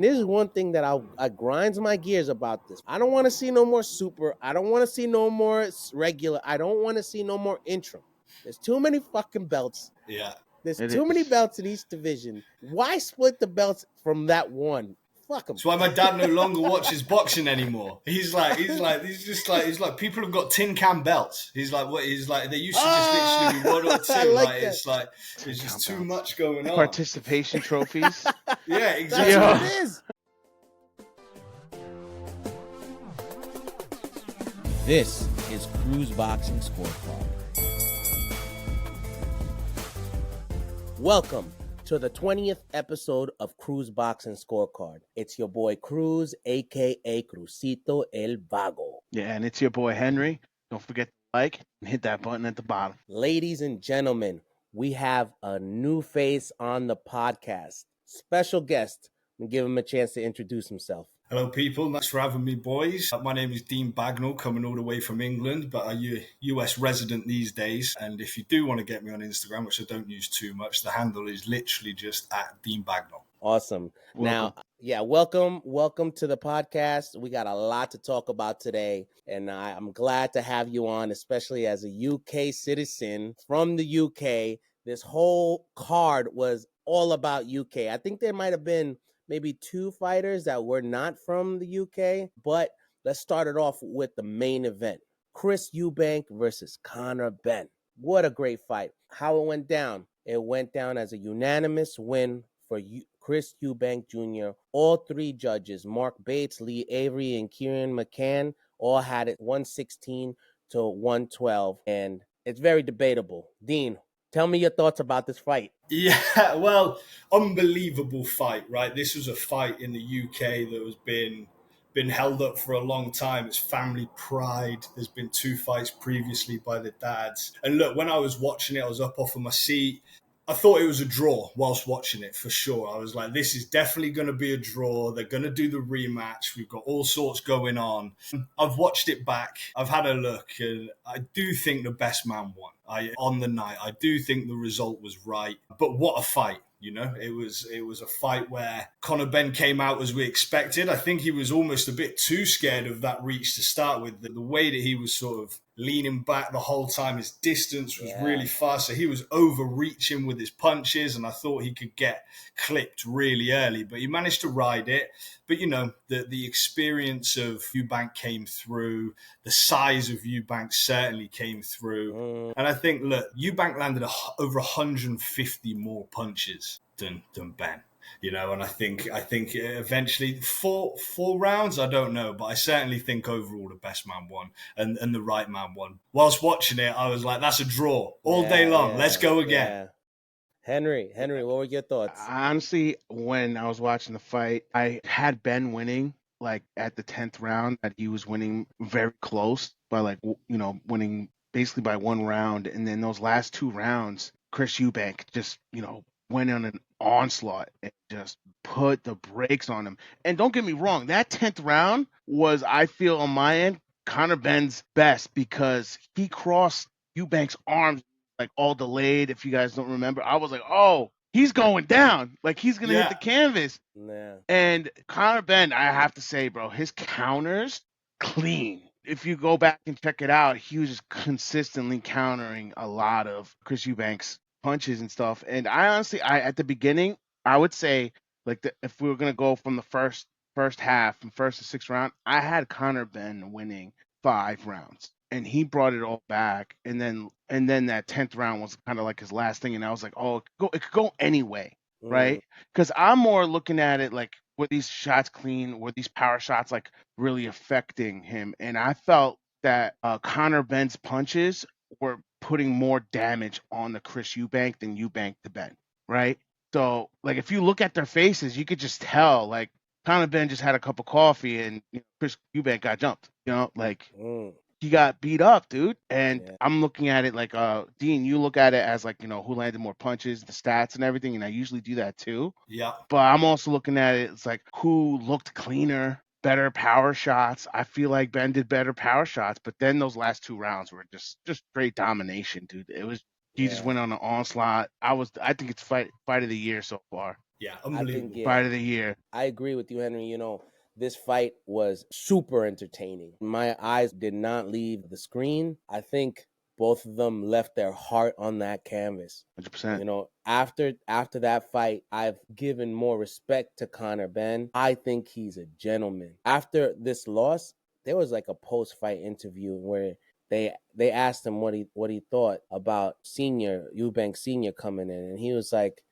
This is one thing that I grinds my gears about this. I don't want to see no more super. I don't want to see no more regular. I don't want to see no more interim. There's too many fucking belts. Yeah. There's It too many is. belts in each division. Why split the belts from that one? Fuck them. That's why my dad no longer watches boxing anymore. He's like, people have got tin can belts. He's like, what? He's like, they used to just literally be one or two. I like that. It's like, there's just too much going on. Participation trophies. Yeah, That's exactly. what it is. This is Cruise Boxing Scorecard. Welcome to the 20th episode of Cruise Boxing Scorecard. It's your boy Cruz, aka Crucito el Vago. Yeah, and it's your boy Henry. Don't forget to like and hit that button at the bottom. Ladies and gentlemen, we have a new face on the podcast. Special guest. I'm gonna give him a chance to introduce himself. Hello, people. Thanks for having me, boys. My name is Dean Bagnall, coming all the way from England, but a US resident these days. And if you do want to get me on Instagram, which I don't use too much, the handle is literally just at Dean Bagnall. Awesome. Now, welcome to the podcast. We got a lot to talk about today, and I'm glad to have you on, especially as a UK citizen from the UK. This whole card was all about UK. I think there might have been maybe two fighters that were not from the UK, but let's start it off with the main event. Chris Eubank versus Conor Benn. What a great fight. How it went down. It went down as a unanimous win for Chris Eubank Jr. All three judges, Mark Bates, Lee Avery, and Kieran McCann, all had it 116 to 112, and it's very debatable. Dean, tell me your thoughts about this fight. Yeah, well, unbelievable fight, right? This was a fight in the UK that was been held up for a long time. It's family pride. There's been two fights previously by the dads. And look, when I was watching it, I was up off of my seat. I thought it was a draw whilst watching it, for sure. I was like, this is definitely going to be a draw. They're going to do the rematch. We've got all sorts going on. I've watched it back. I've had a look, and I do think the best man won. On the night, I do think the result was right. But what a fight. You know, it was a fight where Conor Benn came out as we expected. I think he was almost a bit too scared of that reach to start with. The way that he was sort of leaning back the whole time, his distance was really fast. So he was overreaching with his punches, and I thought he could get clipped really early. But he managed to ride it. But, you know, the experience of Eubank came through. The size of Eubank certainly came through. And I think, look, Eubank landed over 150 more punches than Benn. You know, and I think eventually four rounds, I don't know, but I certainly think overall the best man won and the right man won. Whilst watching it, I was like, that's a draw all day long. Let's go again. Yeah. Henry, what were your thoughts? Honestly, when I was watching the fight, I had Benn winning, like at the 10th round, that he was winning very close by winning basically by one round. And then those last two rounds, Chris Eubank just, went on an onslaught and just put the brakes on him. And don't get me wrong, that 10th round was, I feel on my end, Conor Benn's best, because he crossed Eubank's arms like all delayed. If you guys don't remember, I was like, oh, he's going down. Like he's going to hit the canvas. Yeah. And Conor Benn, I have to say, bro, his counters, clean. If you go back and check it out, he was just consistently countering a lot of Chris Eubank's punches and stuff. And I honestly, at the beginning, I would say, if we were going to go from the first half, from first to sixth round, I had Conor Benn winning 5 rounds. And he brought it all back, and then that 10th round was kind of like his last thing, and I was like, oh, it could go anyway, right? Because I'm more looking at it like, were these shots clean? Were these power shots like really affecting him? And I felt that Conor Benn's punches were putting more damage on the Chris Eubank than Eubank to Benn, right? So like if you look at their faces, you could just tell like Conor Benn just had a cup of coffee, and Chris Eubank got jumped, He got beat up, dude. And I'm looking at it like, Dean, you look at it as like, who landed more punches, the stats and everything. And I usually do that too. Yeah. But I'm also looking at it, it's like who looked cleaner, better power shots. I feel like Benn did better power shots. But then those last 2 rounds were just straight domination, dude. It was, he just went on an onslaught. I think it's fight of the year so far. Yeah, I unbelievable. think, Fight of the year. I agree with you, Henry. You know, this fight was super entertaining. My eyes did not leave the screen. I think both of them left their heart on that canvas. 100%. You know, after that fight, I've given more respect to Conor Benn. I think he's a gentleman. After this loss, there was like a post-fight interview where they asked him what he thought about Eubank Senior coming in, and he was like,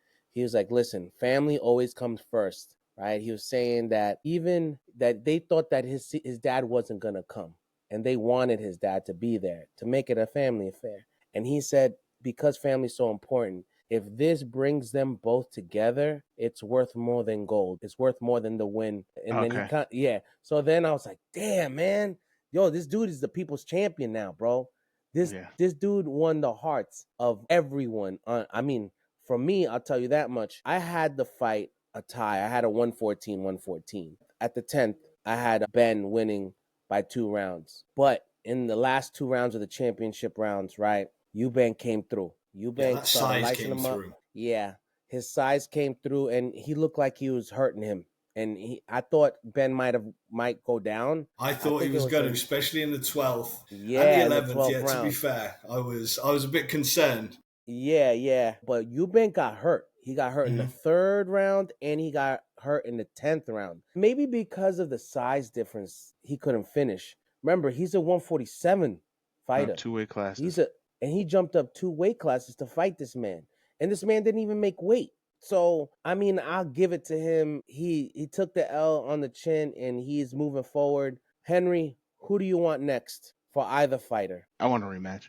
listen, family always comes first, right? He was saying that even that they thought that his dad wasn't gonna come, and they wanted his dad to be there to make it a family affair. And he said, because family's so important, if this brings them both together, it's worth more than gold. It's worth more than the win. And then So then I was like, damn, man. Yo, this dude is the people's champion now, bro. This dude won the hearts of everyone. I mean, for me, I'll tell you that much. I had the fight a tie. I had a 114-114. At the 10th, I had Benn winning by 2 rounds. But in the last 2 rounds of the championship rounds, right, Eubank came through. Eubank started lighting him up. Yeah, his size came through, and he looked like he was hurting him. And I thought Benn might go down. I thought he was going to, especially in the 12th. Yeah, and the 11th. Yeah, to be fair, I was a bit concerned. Yeah. But Eubank got hurt. He got hurt in the 3rd round, and he got hurt in the 10th round. Maybe because of the size difference, he couldn't finish. Remember, he's a 147 fighter. 2 weight classes. And he jumped up 2 weight classes to fight this man. And this man didn't even make weight. So, I mean, I'll give it to him. He took the L on the chin, and he's moving forward. Henry, who do you want next for either fighter? I want a rematch.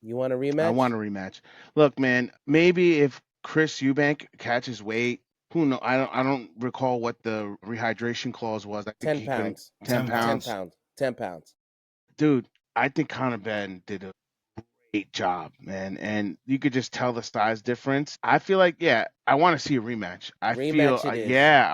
You want a rematch? I want a rematch. Look, man, maybe if Chris Eubank catches weight, who knows? I don't recall what the rehydration clause was. I think 10 pounds. 10 pounds. 10 pounds. Dude, I think Conor Benn did a great job, man. And you could just tell the size difference. I feel like, I want to see a rematch. I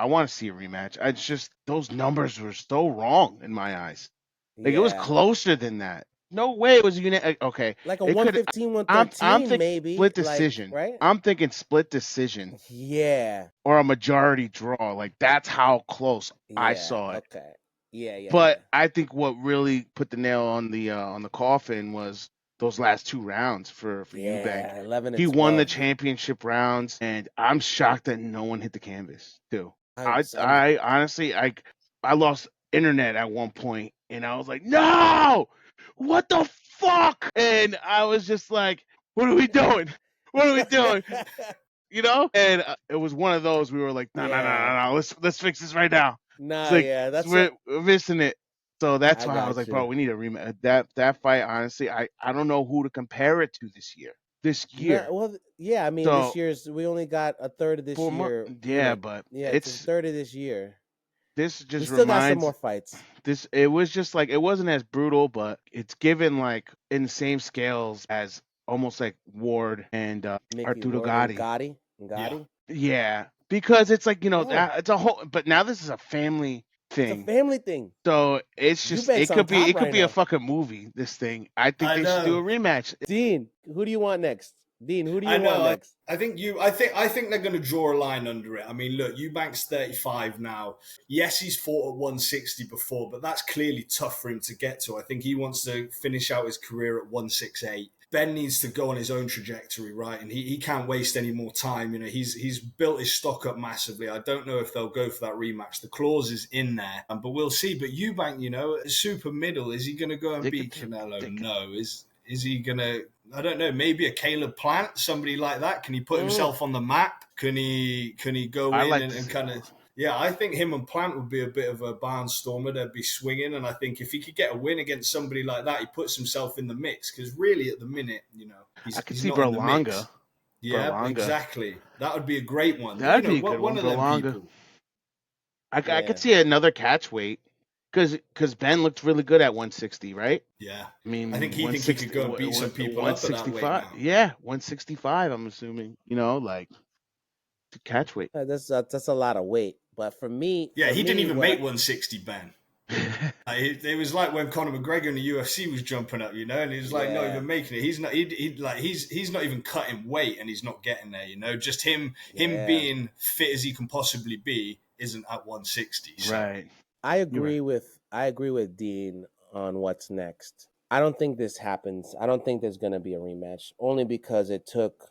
want to see a rematch. It's just those numbers were so wrong in my eyes. Like it was closer than that. No way it was okay. Like a 115, 113, I'm thinking maybe. Split decision. Like, right? I'm thinking split decision. Yeah. Or a majority draw. Like that's how close I saw it. Okay. Yeah. But I think what really put the nail on the coffin was those last 2 rounds for Eubank. 11 and he 12. won the championship rounds, and I'm shocked that no one hit the canvas too. I honestly I lost internet at one point, and I was like, no, what the fuck? And I was just like, what are we doing? What are we doing? You know? And it was one of those we were like, no, let's fix this right now. Nah, that's we're missing it. So that's why I was like, bro, we need a rematch. That fight, honestly, I don't know who to compare it to this year. I mean, this year's we only got a third of this year. It's a third of this year. This just we still got some more fights. It was just like it wasn't as brutal, but it's given like in the same scales as almost like Ward and Arturo Gotti. Yeah, because it's like it's a whole. But now this is a family thing. It's a family thing. So it's just it could be a fucking movie. This thing. I think they should do a rematch. Dean, who do you want next? Dean, who do you want next? I think they're going to draw a line under it. I mean, look, Eubank's 35 now. Yes, he's fought at 160 before, but that's clearly tough for him to get to. I think he wants to finish out his career at 168. Benn needs to go on his own trajectory, right? And he can't waste any more time. He's built his stock up massively. I don't know if they'll go for that rematch. The clause is in there, but we'll see. But Eubank, super middle, is he going to go and beat Canelo? No. Is he going to, I don't know, maybe a Caleb Plant, somebody like that? Can he put himself on the map? Can he go in and kind of... Yeah, I think him and Plant would be a bit of a barnstormer. They'd be swinging, and I think if he could get a win against somebody like that, he puts himself in the mix. Because really, at the minute, I could see Berlanga. Yeah, exactly. That would be a great one. That'd be a good one, Berlanga. I could see another catch weight. Because Benn looked really good at 160, right? Yeah. I mean, I think he could go and beat some people up at that weight now. Yeah, 165, I'm assuming, to catch weight. That's a lot of weight. But for me... Yeah, he didn't even make 160, Benn. It was like when Conor McGregor in the UFC was jumping up, and he was like not even making it. He's not. He's not even cutting weight, and he's not getting there. Just him being fit as he can possibly be isn't at 160. So. Right. I agree with Dean on what's next. I don't think this happens. I don't think there's going to be a rematch, only because it took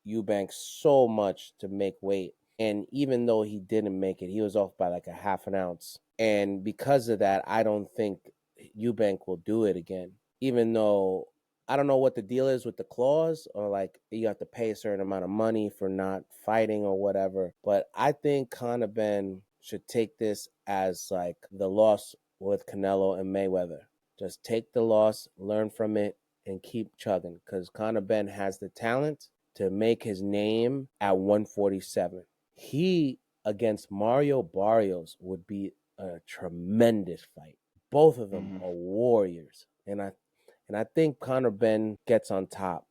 Eubank so much to make weight. And even though he didn't make it, he was off by like a half an ounce. And because of that, I don't think Eubank will do it again. Even though I don't know what the deal is with the clause, or like you have to pay a certain amount of money for not fighting or whatever. But I think Conor Benn should take this as like the loss with Canelo and Mayweather. Just take the loss, learn from it, and keep chugging. Because Conor Benn has the talent to make his name at 147. He against Mario Barrios would be a tremendous fight. Both of them are warriors, and I think Conor Benn gets on top,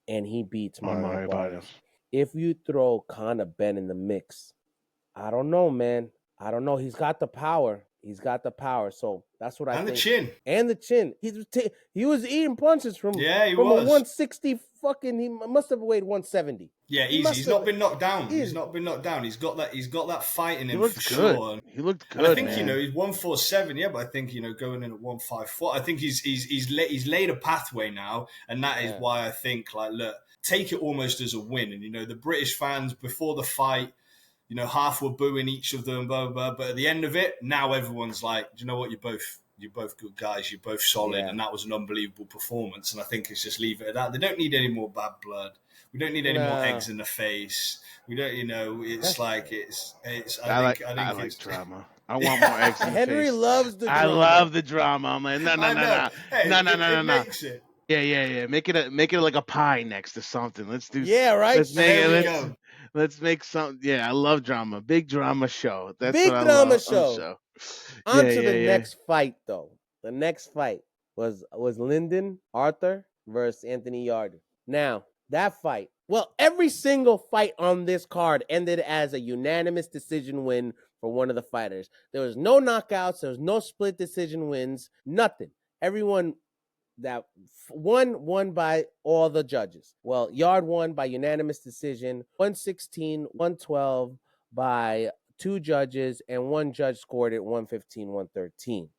and he beats Mario Barrios. If you throw Conor Benn in the mix, I don't know, man. I don't know. He's got the power. So that's what I think. And the chin. He was eating punches from a 160 fucking. He must have weighed 170. Yeah, easy. He's not been knocked down. He's got that fight in him for sure. He looked good. And I think he's 147. Yeah, but I think going in at 154. I think he's laid a pathway now, and that is why I think look, take it almost as a win. And the British fans before the fight, half were booing each of them, blah, blah, blah. But at the end of it, now everyone's like, do you know what? You're both good guys. You're both solid. Yeah. And that was an unbelievable performance. And I think it's just leave it at that. They don't need any more bad blood. We don't need any more eggs in the face. We don't, it's like, I like drama. I want more eggs in the face. Henry loves the drama. I love the drama. I'm like, no. No. Yeah. Make it like a pie next to something. Let's do. Yeah, right. Let's make some. Yeah, I love drama. Big drama show. That's big what drama I love show. On to the next fight, though. The next fight was Lyndon Arthur versus Anthony Yarde. Now that fight. Well, every single fight on this card ended as a unanimous decision win for one of the fighters. There was no knockouts. There was no split decision wins. Nothing. Everyone that won by all the judges. Well, Yarde won by unanimous decision, 116-112 by 2 judges, and 1 judge scored it 115-113.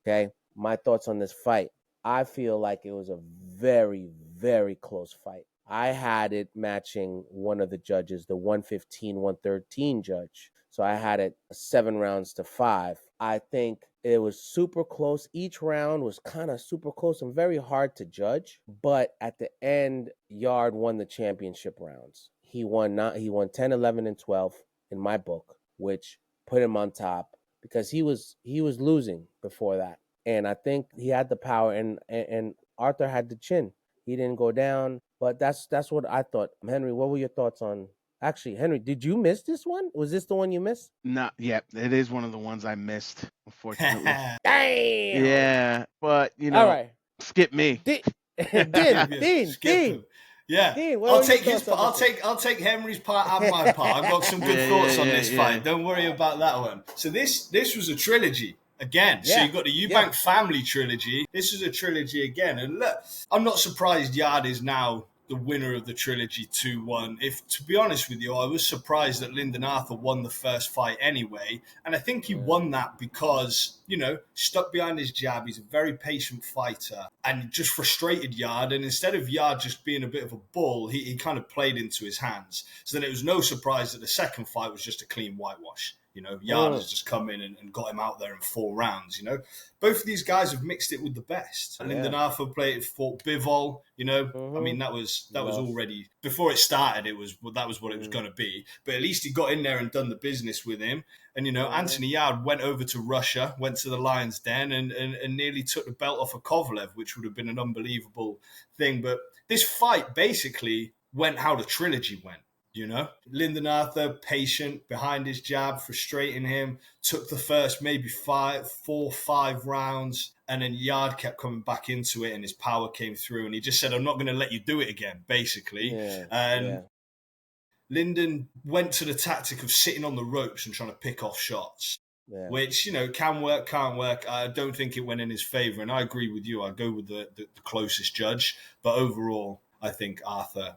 Okay? My thoughts on this fight. I feel like it was a very, very close fight. I had it matching one of the judges, the 115-113 judge. So I had it 7 rounds to 5. I think it was super close. Each round was kind of super close and very hard to judge. But at the end, Yarde won the championship rounds. He won 10, 11, and 12 in my book, which put him on top because he was losing before that. And I think he had the power, and Arthur had the chin. He didn't go down, but that's what I thought. Henry, what were your thoughts on? Actually, Henry, did you miss this one? Was this the one you missed? No, yeah, it is one of the ones I missed, unfortunately. Damn. Yeah, but all right, skip me. Dean. Yeah, Dean, I'll take his part. I'll take Henry's part and my part. I've got some good thoughts on this fight. Don't worry about that one. So this was a trilogy. Again, so you've got the Eubank family trilogy. This is a trilogy again. And look, I'm not surprised Yarde is now the winner of the trilogy 2-1. If, to be honest with you, I was surprised that Lyndon Arthur won the first fight anyway. And I think he won that because, stuck behind his jab. He's a very patient fighter and just frustrated Yarde. And instead of Yarde just being a bit of a bull, he kind of played into his hands. So then it was no surprise that the second fight was just a clean whitewash. Yarde has just come in and got him out there in 4 rounds. Both of these guys have mixed it with the best. And Lyndon Arthur fought Viddal. I mean, that was already before it started. That was what it was going to be. But at least he got in there and done the business with him. And Anthony Yarde went over to Russia, went to the Lions Den, and nearly took the belt off of Kovalev, which would have been an unbelievable thing. But this fight basically went how the trilogy went. Lyndon Arthur, patient, behind his jab, frustrating him, took the first maybe 4 or 5 rounds, and then Yarde kept coming back into it and his power came through and he just said, I'm not going to let you do it again, basically. Lyndon went to the tactic of sitting on the ropes and trying to pick off shots. which, can work, can't work. I don't think it went in his favor. And I agree with you. I go with the closest judge. But overall, I think Arthur,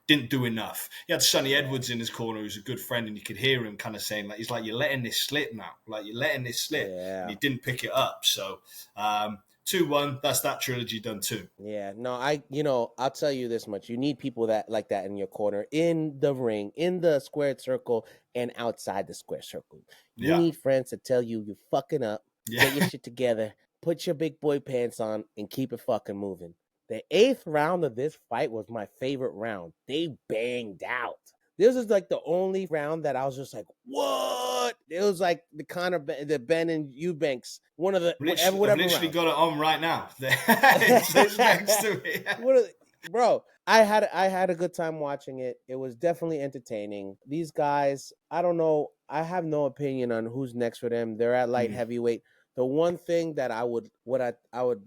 didn't do enough. He had Sonny Edwards in his corner, who's a good friend, and you could hear him kind of saying, like, he's like, you're letting this slip now. Like, you're letting this slip. Yeah. And he didn't pick it up. So, 2-1, that's that trilogy done too. Yeah, no, I'll tell you this much. You need people that like that in your corner, in the ring, in the squared circle, and outside the square circle. You need friends to tell you you're fucking up, get your shit together, put your big boy pants on, and keep it fucking moving. The 8th round of this fight was my favorite round. They banged out. This is like the only round that I was just like, what? It was like the Benn and Eubanks. One of the whatever. I've literally got it on right now. It's next to me. Bro, I had a good time watching it. It was definitely entertaining. These guys, I don't know. I have no opinion on who's next for them. They're at light heavyweight. The one thing that I would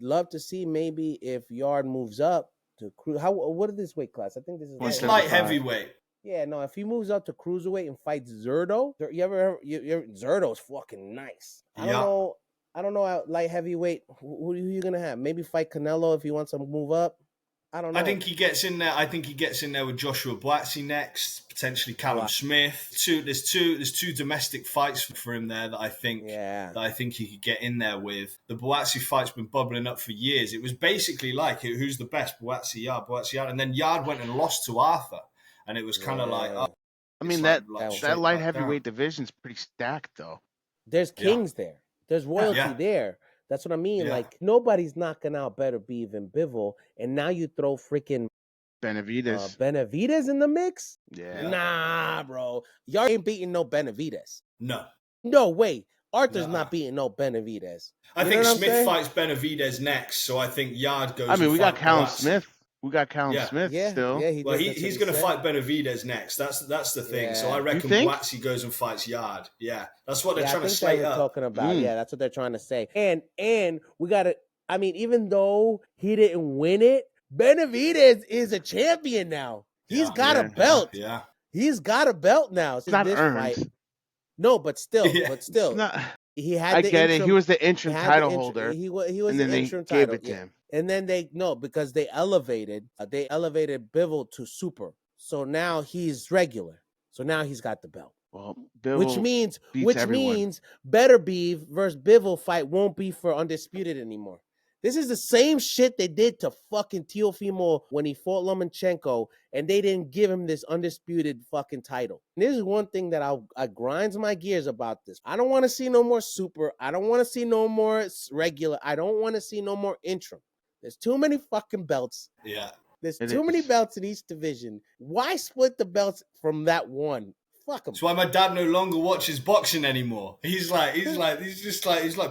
love to see, maybe if Yarde moves up to what is this weight class? I think this is it's light heavyweight. Yeah, no, if he moves up to cruiserweight and fights Zerdo, Zerdo's fucking nice. I don't know at light heavyweight who are you gonna have? Maybe fight Canelo if he wants to move up. I don't know. I think he gets in there. I think he gets in there with Joshua Buatsi next, potentially Callum Smith. There's two domestic fights for him there that I think he could get in there with. The Buatsi fight's been bubbling up for years. It was basically like who's the best, Buatsi Yarde, and then Yarde went and lost to Arthur. And it was kind of like, I mean, that light heavyweight division's pretty stacked, though. There's kings there. There's royalty there. That's what I mean. Yeah. Like, nobody's knocking out Better Beef and Bivol, and now you throw freaking Benavidez in the mix? Yeah. Nah, bro. Y'all ain't beating no Benavidez. No way. Arthur's not beating no Benavidez. I think Smith fights Benavidez next, so I think Yarde goes. I mean, we got Callum Smith. We got Callum Smith still. Yeah, he's going to fight Benavidez next. That's the thing. Yeah. So I reckon Buatsi goes and fights Yarde. Yeah, that's what they're trying to slate up. Talking about. Yeah, that's what they're trying to say. And we got to. I mean, even though he didn't win it, Benavidez is a champion now. He's got a belt. Yeah, he's got a belt now. It's not earned. Fight. No, but still, he had. I get it. He was the interim title holder. He was and then the interim they title. Gave it to him. And then because they elevated Bivol to super. So now he's regular. So now he's got the belt. Well, which means Better Beef versus Bivol fight won't be for undisputed anymore. This is the same shit they did to fucking Teofimo when he fought Lomachenko, and they didn't give him this undisputed fucking title. And this is one thing that I grinds my gears about this. I don't want to see no more super. I don't want to see no more regular. I don't want to see no more interim. There's too many fucking belts. Yeah. There's too many belts in each division. Why split the belts from that one? Fuck him. That's why my dad no longer watches boxing anymore. He's like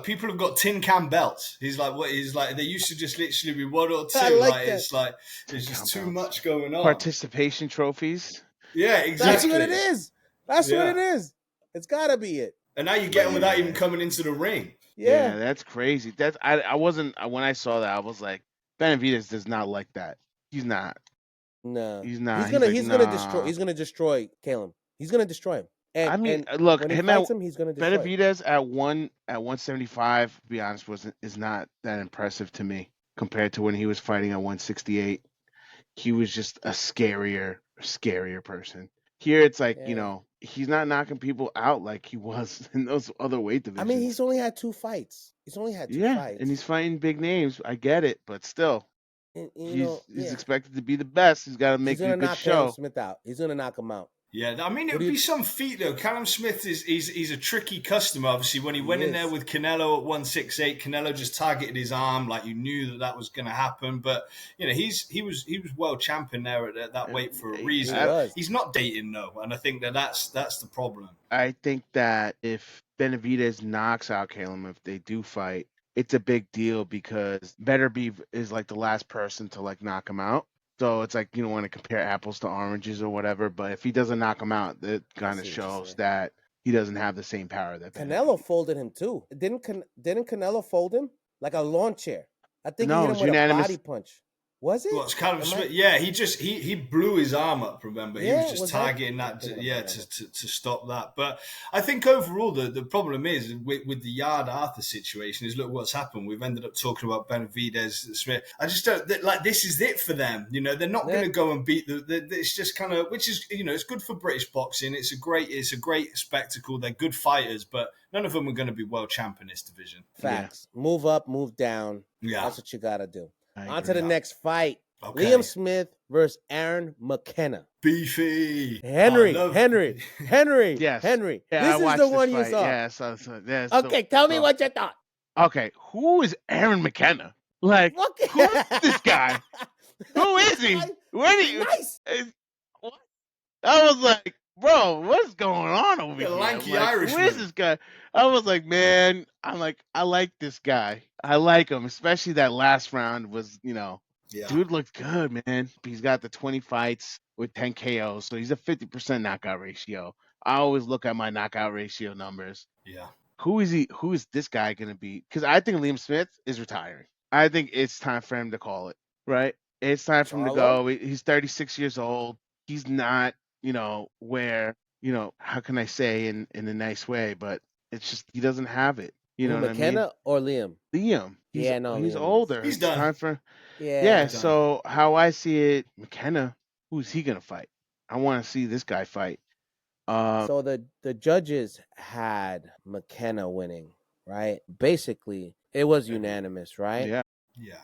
people have got tin can belts. He's like they used to just literally be one or two. It's like there's just too much going on. Participation trophies. Yeah, exactly. That's what it is. That's what it is. It's gotta be it. And now you get them without even coming into the ring. Yeah, that's crazy. I wasn't when I saw that. I was like, Benavidez does not like that. He's not. No, he's not. He's gonna destroy Caleb. He's gonna destroy him. And, I mean, look, when him he's gonna destroy Benavidez at 175. To be honest, is not that impressive to me compared to when he was fighting at 168. He was just a scarier person. Here, it's like he's not knocking people out like he was in those other weight divisions. I mean, he's only had 2 fights. And he's fighting big names. I get it, but still, he's expected to be the best. He's got to make a good show. Callum Smith out. He's gonna knock him out. Yeah, I mean, it would be some feat, though. Callum Smith he's a tricky customer, obviously. When he went in there with Canelo at 168, Canelo just targeted his arm, like you knew that was going to happen. But, he was world champion there at that weight for a reason. He's not dating, though, and I think that's the problem. I think that if Benavidez knocks out Caleb, if they do fight, it's a big deal because Better Beef is like the last person to like knock him out. So it's like you don't want to compare apples to oranges or whatever, but if he doesn't knock him out, that kind of shows that he doesn't have the same power that Canelo folded him too. Didn't Canelo fold him like a lawn chair? I think he hit him with a body punch. Was it? Well, it's Callum Smith. Yeah, he blew his arm up. Remember, he was just targeting that. To stop that. But I think overall the problem is with the Yarde Arthur situation is look what's happened. We've ended up talking about Benavidez, Smith. I just don't like this is it for them. You know, they're not going to go and beat it's just kind of which is it's good for British boxing. It's a great spectacle. They're good fighters, but none of them are going to be world champ in this division. Facts. Yeah. Move up, move down. Yeah, that's what you got to do. On to the next fight. Okay. Liam Smith versus Aaron McKenna. Beefy. Henry. Yes. Henry. Yeah, this is the one you saw. Yeah, okay, tell me what you thought. Okay, who is Aaron McKenna? Like, who is this guy? Who is he? Where do you? Nice. What? I was like, bro, what's going on over here? Lanky Irishman. Who is this guy? I was like, man, I like this guy. I like him, especially that last round was, dude looked good, man. He's got the 20 fights with 10 KOs, so he's a 50% knockout ratio. I always look at my knockout ratio numbers. Yeah. Who is he? Who is this guy going to be? Because I think Liam Smith is retiring. I think it's time for him to call it, right? It's time for him to go. He's 36 years old. He's not, where, how can I say in a nice way, but it's just he doesn't have it. You know what McKenna I mean? or Liam? Liam. He's Liam older. He's done. Time for, yeah. So how I see it, McKenna, who's he gonna fight? I want to see this guy fight. So the judges had McKenna winning, right? Basically, it was unanimous, right? Yeah.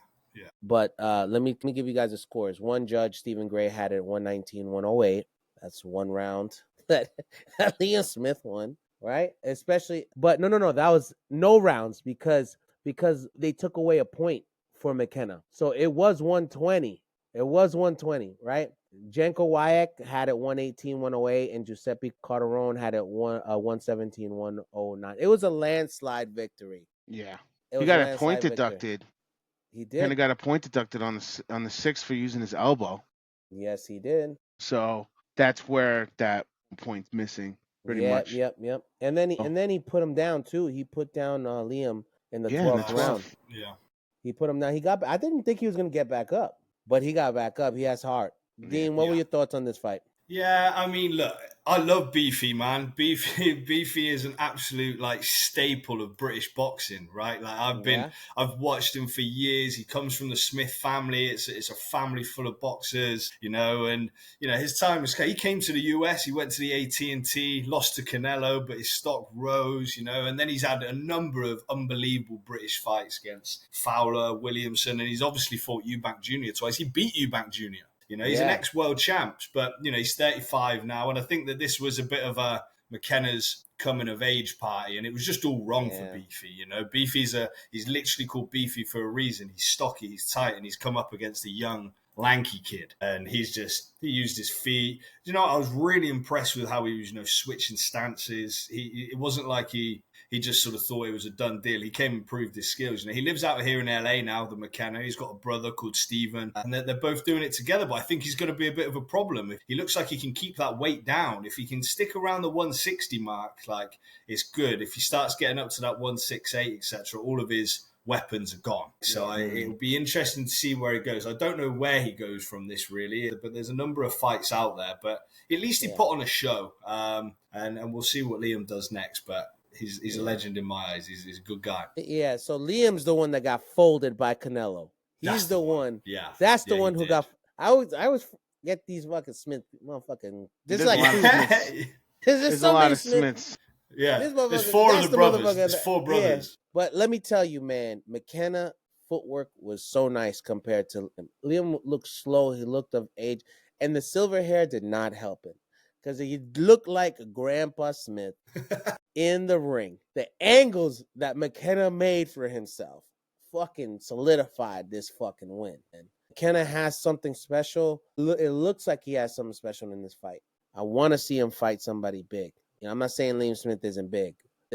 But let me give you guys the scores. One judge, Stephen Gray, had it 119-108. That's one round that Liam Smith won, right? Especially, but no, that was no rounds because they took away a point for McKenna. So it was 120. It was 120, right? Jenko Wyack had it 118-108, and Giuseppe Calderon had it 117-109. It was a landslide victory. Yeah, he got a point deducted. He did. Kind of got a point deducted on the 6 for using his elbow. Yes, he did. So that's where that point's missing, pretty much. Yep. And then he put him down too. He put down Liam in the 12th round. Yeah. He put him down. I didn't think he was gonna get back up, but he got back up. He has heart. Dean, what were your thoughts on this fight? Yeah, I mean, look, I love Beefy, man. Beefy is an absolute staple of British boxing, right? I've watched him for years. He comes from the Smith family. It's a family full of boxers, and his time was. He came to the US. He went to the AT&T, lost to Canelo, but his stock rose, and then he's had a number of unbelievable British fights against Fowler, Williamson, and he's obviously fought Eubank Jr. twice. He beat Eubank Jr. He's an ex-world champ, but, he's 35 now. And I think that this was a bit of a McKenna's coming-of-age party, and it was just all wrong for Beefy. Beefy's he's literally called Beefy for a reason. He's stocky, he's tight, and he's come up against a young, lanky kid. And he used his feet. I was really impressed with how he was, switching stances. It wasn't like he just sort of thought it was a done deal. He came and proved his skills. He lives out here in LA now, the McKenna. He's got a brother called Steven, and they're both doing it together. But I think he's going to be a bit of a problem. He looks like he can keep that weight down. If he can stick around the 160 mark, it's good. If he starts getting up to that 168, etc., all of his weapons are gone. So it'll be interesting to see where he goes. I don't know where he goes from this really, but there's a number of fights out there. But at least he put on a show, and we'll see what Liam does next. But he's a legend in my eyes. He's a good guy. Yeah. So Liam's the one that got folded by Canelo. He's the one. Yeah. That's the one who got. I always get these fucking Smith motherfucking. There's a lot of Smiths. Yeah, there's 4 of the brothers. There's 4 brothers. Yeah. But let me tell you, man, McKenna footwork was so nice compared to Liam. Looked slow. He looked of age, and the silver hair did not help him because he looked like Grandpa Smith in the ring. The angles that McKenna made for himself fucking solidified this fucking win. And McKenna has something special. It looks like he has something special in this fight. I want to see him fight somebody big. I'm not saying Liam Smith isn't big.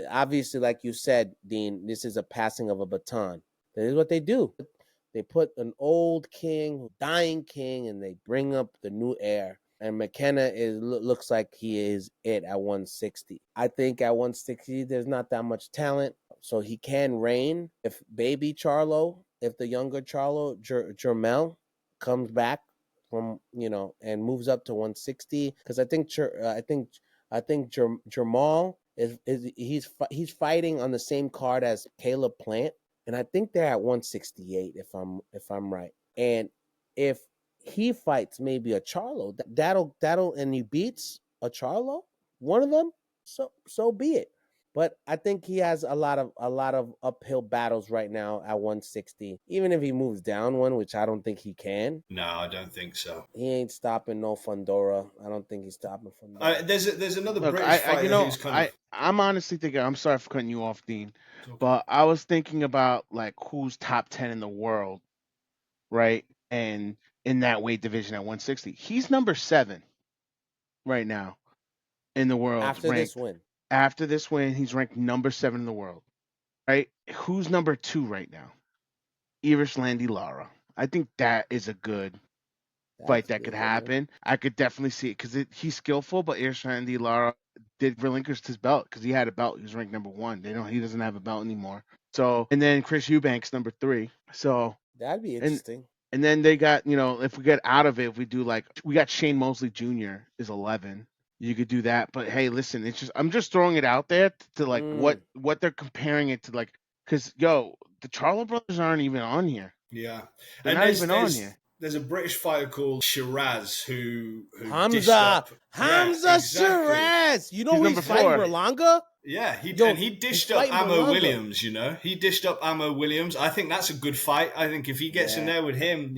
Obviously, like you said, Dean, this is a passing of a baton. That is what they do. They put an old king, dying king, and they bring up the new heir. And McKenna looks like he is it at 160. I think at 160, there's not that much talent. So he can reign. If baby Charlo, if the younger Charlo, Jermel, comes back from, and moves up to 160, because I think Jamal he's fighting on the same card as Caleb Plant, and I think they're at 168 if I'm right. And if he fights maybe a Charlo, that'll and he beats a Charlo, one of them, so be it. But I think he has a lot of uphill battles right now at 160. Even if he moves down one, which I don't think he can. No, I don't think so. He ain't stopping no Fundora. I don't think he's stopping Fundora. There's another British fighter who's kind of. I'm honestly thinking. I'm sorry for cutting you off, Dean, but I was thinking about like who's top 10 in the world, right? And in that weight division at 160, he's number 7 right now in the world. After this win, he's ranked number 7 in the world, right? Who's number 2 right now? Iris Landy Lara. I think that is a good fight that could happen. I could definitely see it because he's skillful, but Iris Landy Lara did relinquish his belt because he had a belt. He was ranked number 1. He doesn't have a belt anymore. So, and then Chris Eubank's number 3. So that'd be interesting. And then they got, if we get out of it, if we do we got Shane Mosley Jr. is 11. You could do that, but hey, listen, I'm just throwing it out there to like what they're comparing it to, like, because the Charlo brothers aren't even on here. Yeah, they're not even on here. There's a British fighter called Shiraz who Hamza Shiraz. You know he's fighting Berlanga? Yeah, he dished up Ammo Williams, He dished up Ammo Williams. I think that's a good fight. I think if he gets in there with him,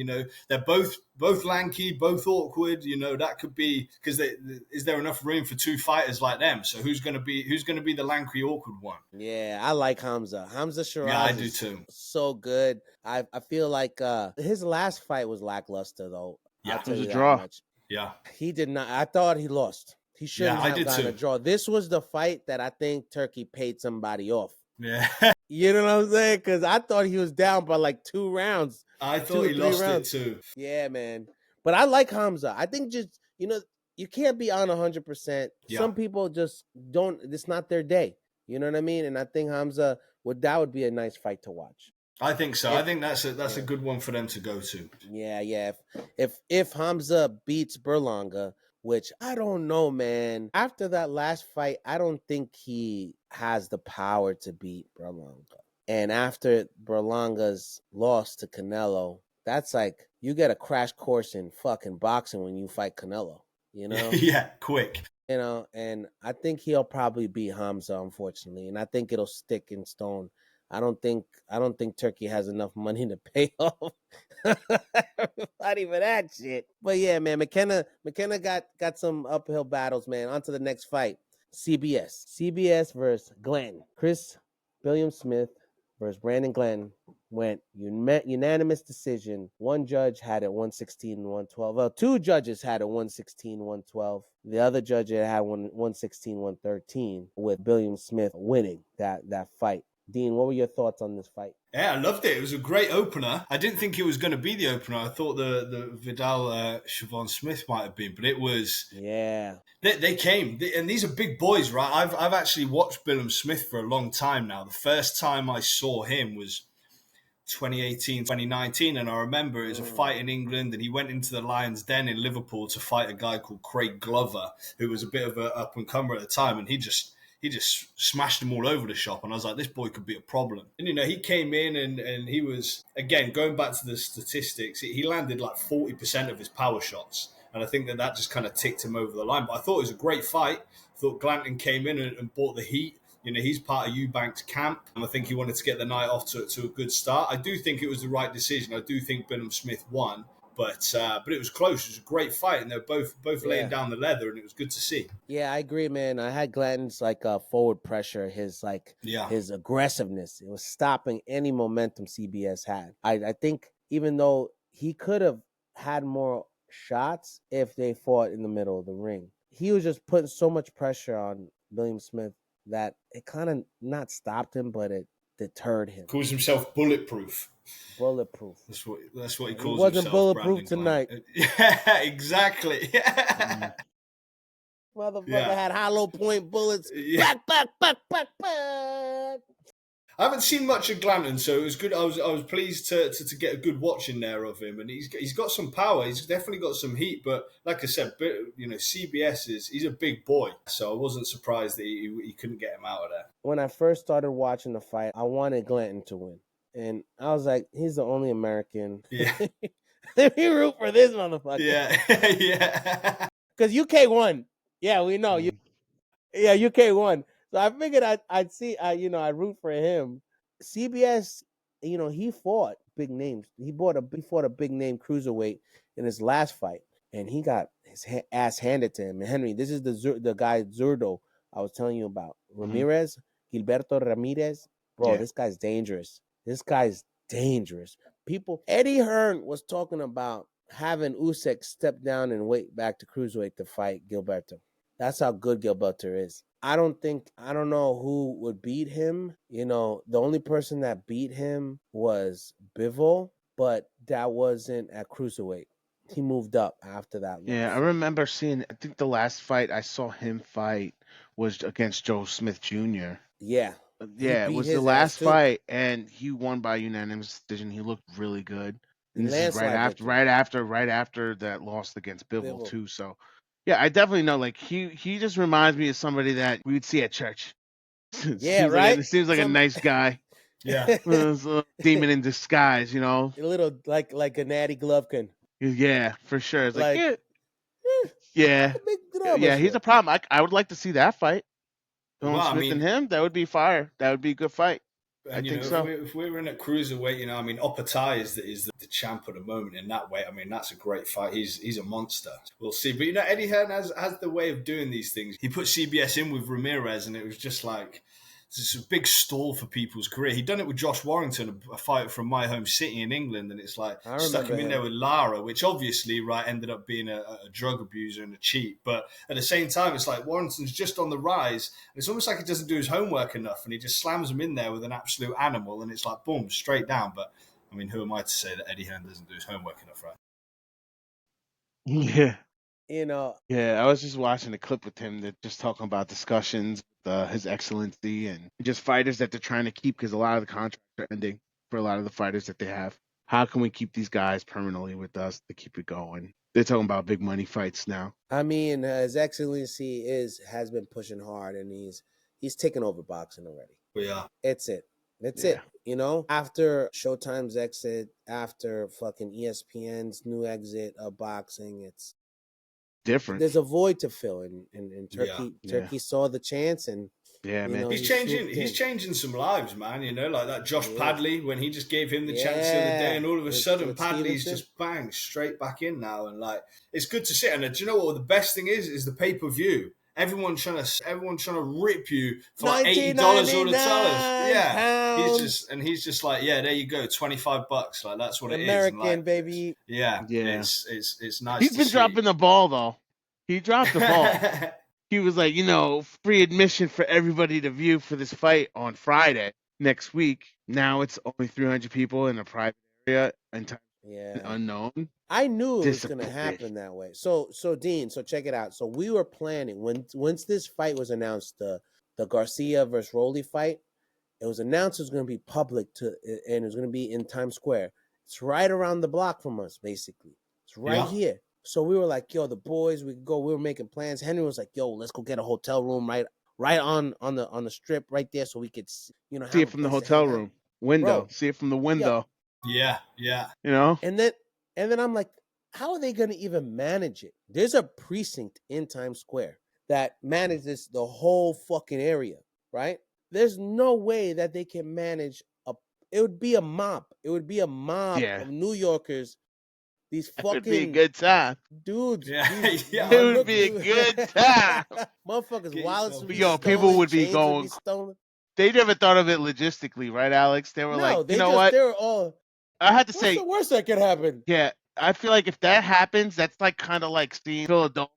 they're both lanky, both awkward, that could be, because is there enough room for 2 fighters like them? So who's going to be the lanky, awkward one? Yeah, I like Hamza Shiraz. Yeah, I do too. So good. I feel like his last fight was lackluster though. Yeah, it was a draw. Yeah, he did not. I thought he lost. He shouldn't have gotten a draw. This was the fight that I think Turkey paid somebody off. Yeah. You know what I'm saying? Because I thought he was down by like 2 rounds. I thought he lost it too. Yeah, man. But I like Hamza. I think just, you can't be on 100%. Yeah. Some people just don't. It's not their day. You know what I mean? And I think Hamza, that would be a nice fight to watch. I think so. I think that's a good one for them to go to. Yeah. If Hamza beats Berlanga, which I don't know, man. After that last fight, I don't think he has the power to beat Berlanga. And after Berlanga's loss to Canelo, that's like you get a crash course in fucking boxing when you fight Canelo, Yeah, quick. And I think he'll probably beat Hamza, unfortunately. And I think it'll stick in stone. I don't think Turkey has enough money to pay off. Not even that shit. But yeah, man, McKenna got some uphill battles, man. On to the next fight. CBS versus Glanton. Billiam Smith versus Brandon Glanton went unanimous decision. One judge had it 116 and 112. Well, 2 judges had it 116 112. The other judge had 116 113, with Billiam Smith winning that fight. Dean, what were your thoughts on this fight? Yeah, I loved it. It was a great opener. I didn't think it was going to be the opener. I thought the Viddal Cheavon Smith might have been, but it was. Yeah. They came, and these are big boys, right? I've actually watched Billiam Smith for a long time now. The first time I saw him was 2018, 2019, and I remember it was a fight in England, and he went into the Lions Den in Liverpool to fight a guy called Craig Glover, who was a bit of an up-and-comer at the time, and he just smashed him all over the shop. And I was like, this boy could be a problem. And, he came in and he was, again, going back to the statistics, he landed like 40% of his power shots. And I think that just kind of ticked him over the line. But I thought it was a great fight. I thought Glanton came in and brought the heat. He's part of Eubank's camp. And I think he wanted to get the night off to a good start. I do think it was the right decision. I do think Billiam Smith won. But it was close. It was a great fight, and they were both laying down the leather, and it was good to see. Yeah, I agree, man. I had Glanton's forward pressure, his aggressiveness. It was stopping any momentum CBS had. I think even though he could have had more shots if they fought in the middle of the ring, he was just putting so much pressure on Billiam Smith that it kind of not stopped him, but it deterred him. Calls himself bulletproof. Bulletproof. That's what he calls himself. He wasn't bulletproof tonight. Yeah, exactly. Motherfucker had hollow point bullets. Back. I haven't seen much of Glanton, so it was good. I was pleased to get a good watch in there of him, and he's got some power. He's definitely got some heat. But like I said, CBS he's a big boy, so I wasn't surprised that he couldn't get him out of there. When I first started watching the fight, I wanted Glanton to win, and I was like, he's the only American. Yeah. Let me root for this motherfucker. Yeah, yeah. Because UK won. Yeah, we know. UK won. So I figured I'd see, I'd root for him. CBS, he fought big names. He fought a big name cruiserweight in his last fight, and he got his ass handed to him. And Henry, this is the guy Zurdo I was telling you about. Ramirez, Gilberto Ramirez. Bro, This guy's dangerous. Eddie Hearn was talking about having Usyk step down and wait back to cruiserweight to fight Gilberto. That's how good Gilberto is. I don't know who would beat him. The only person that beat him was Bivol, but that wasn't at cruiserweight. He moved up after that. Yeah, I remember seeing, I think the last fight I saw him fight was against Joe Smith Jr. Yeah. Yeah, it was the last fight, and he won by unanimous decision. He looked really good. And this is right after that loss against Bivol too. So, yeah, I definitely know. Like he just reminds me of somebody that we would see at church. Right. It seems like a nice guy. Yeah, a demon in disguise. A little like a Natty Golovkin. Yeah, for sure. It's like yeah. He's a problem. I would like to see that fight. Smith and him, that would be fire. That would be a good fight. I think so. If we were in a cruiserweight, Opatai is the champ at the moment in that weight. That's a great fight. He's a monster. We'll see. But Eddie Hearn has the way of doing these things. He put CBS in with Ramirez, and it was just like it's a big stall for people's career. He'd done it with Josh Warrington, a fighter from my home city in England, and it's like stuck him in there with Lara, which obviously ended up being a drug abuser and a cheat. But at the same time, it's like Warrington's just on the rise, and it's almost like he doesn't do his homework enough, and he just slams him in there with an absolute animal, and it's like boom, straight down. But who am I to say that Eddie Hearn doesn't do his homework enough, right? Yeah. Yeah, I was just watching a clip with him that just talking about discussions, His Excellency, and just fighters that they're trying to keep because a lot of the contracts are ending for a lot of the fighters that they have. How can we keep these guys permanently with us to keep it going? They're talking about big money fights now. His Excellency has been pushing hard, and he's taken over boxing already. Yeah, it's it. That's it. After Showtime's exit, after fucking ESPN's new exit of boxing, it's different. There's a void to fill, and Turkey. Turkey saw the chance, and man, he's changing some lives, man. Like that Josh Padley when he just gave him the chance the other day, and all of a sudden Padley's just bang straight back in now, and it's good to see. And do you know what the best thing is the pay-per-view. Everyone's trying to rip you for $80 all the time. Yeah, he's just like, there you go, $25. Like that's what American, it is. Baby. Yeah. It's nice. He's been dropping the ball though. He dropped the ball. He was like, free admission for everybody to view for this fight on Friday next week. Now it's only 300 people in a private area and unknown. I knew it was going to happen that way. So Dean, check it out. So we were planning once this fight was announced, the Garcia versus Rolly fight, it was announced it was going to be public and it was going to be in Times Square. It's right around the block from us, basically. It's right here. So we were like, yo, the boys, we could go. We were making plans. Henry was like, yo, let's go get a hotel room right on the strip right there, so we could see it from the hotel room window. Bro, see it from the window. Yeah. And then I'm like, how are they going to even manage it? There's a precinct in Times Square that manages the whole fucking area, right? There's no way that they can manage it would be a mob. It would be a mob of New Yorkers. These fucking... It would be a good time. Dudes. It would be a good time. Motherfuckers, wallets would be stolen. People would be going... They never thought of it logistically, right, Alex? They were what? They were all... I had to say... What's the worst that could happen? Yeah, I feel like if that happens, that's kind of like seeing Philadelphia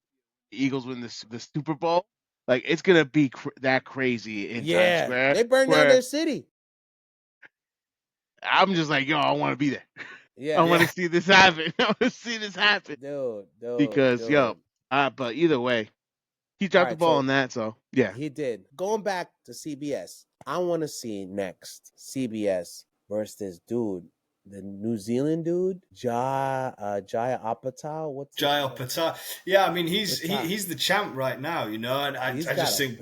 Eagles win the Super Bowl. It's going to be that crazy in Times Square. They burned down their city. I'm just like, yo, I want to be there. I want to see this happen. I want to see this happen. Dude. Because, but either way, He dropped the ball on that, so yeah. He did. Going back to CBS, I want to see next CBS versus this dude, the New Zealand dude, Jaya Apatow. What's Jaya Apatow? Yeah, I mean he's the champ right now, and I just think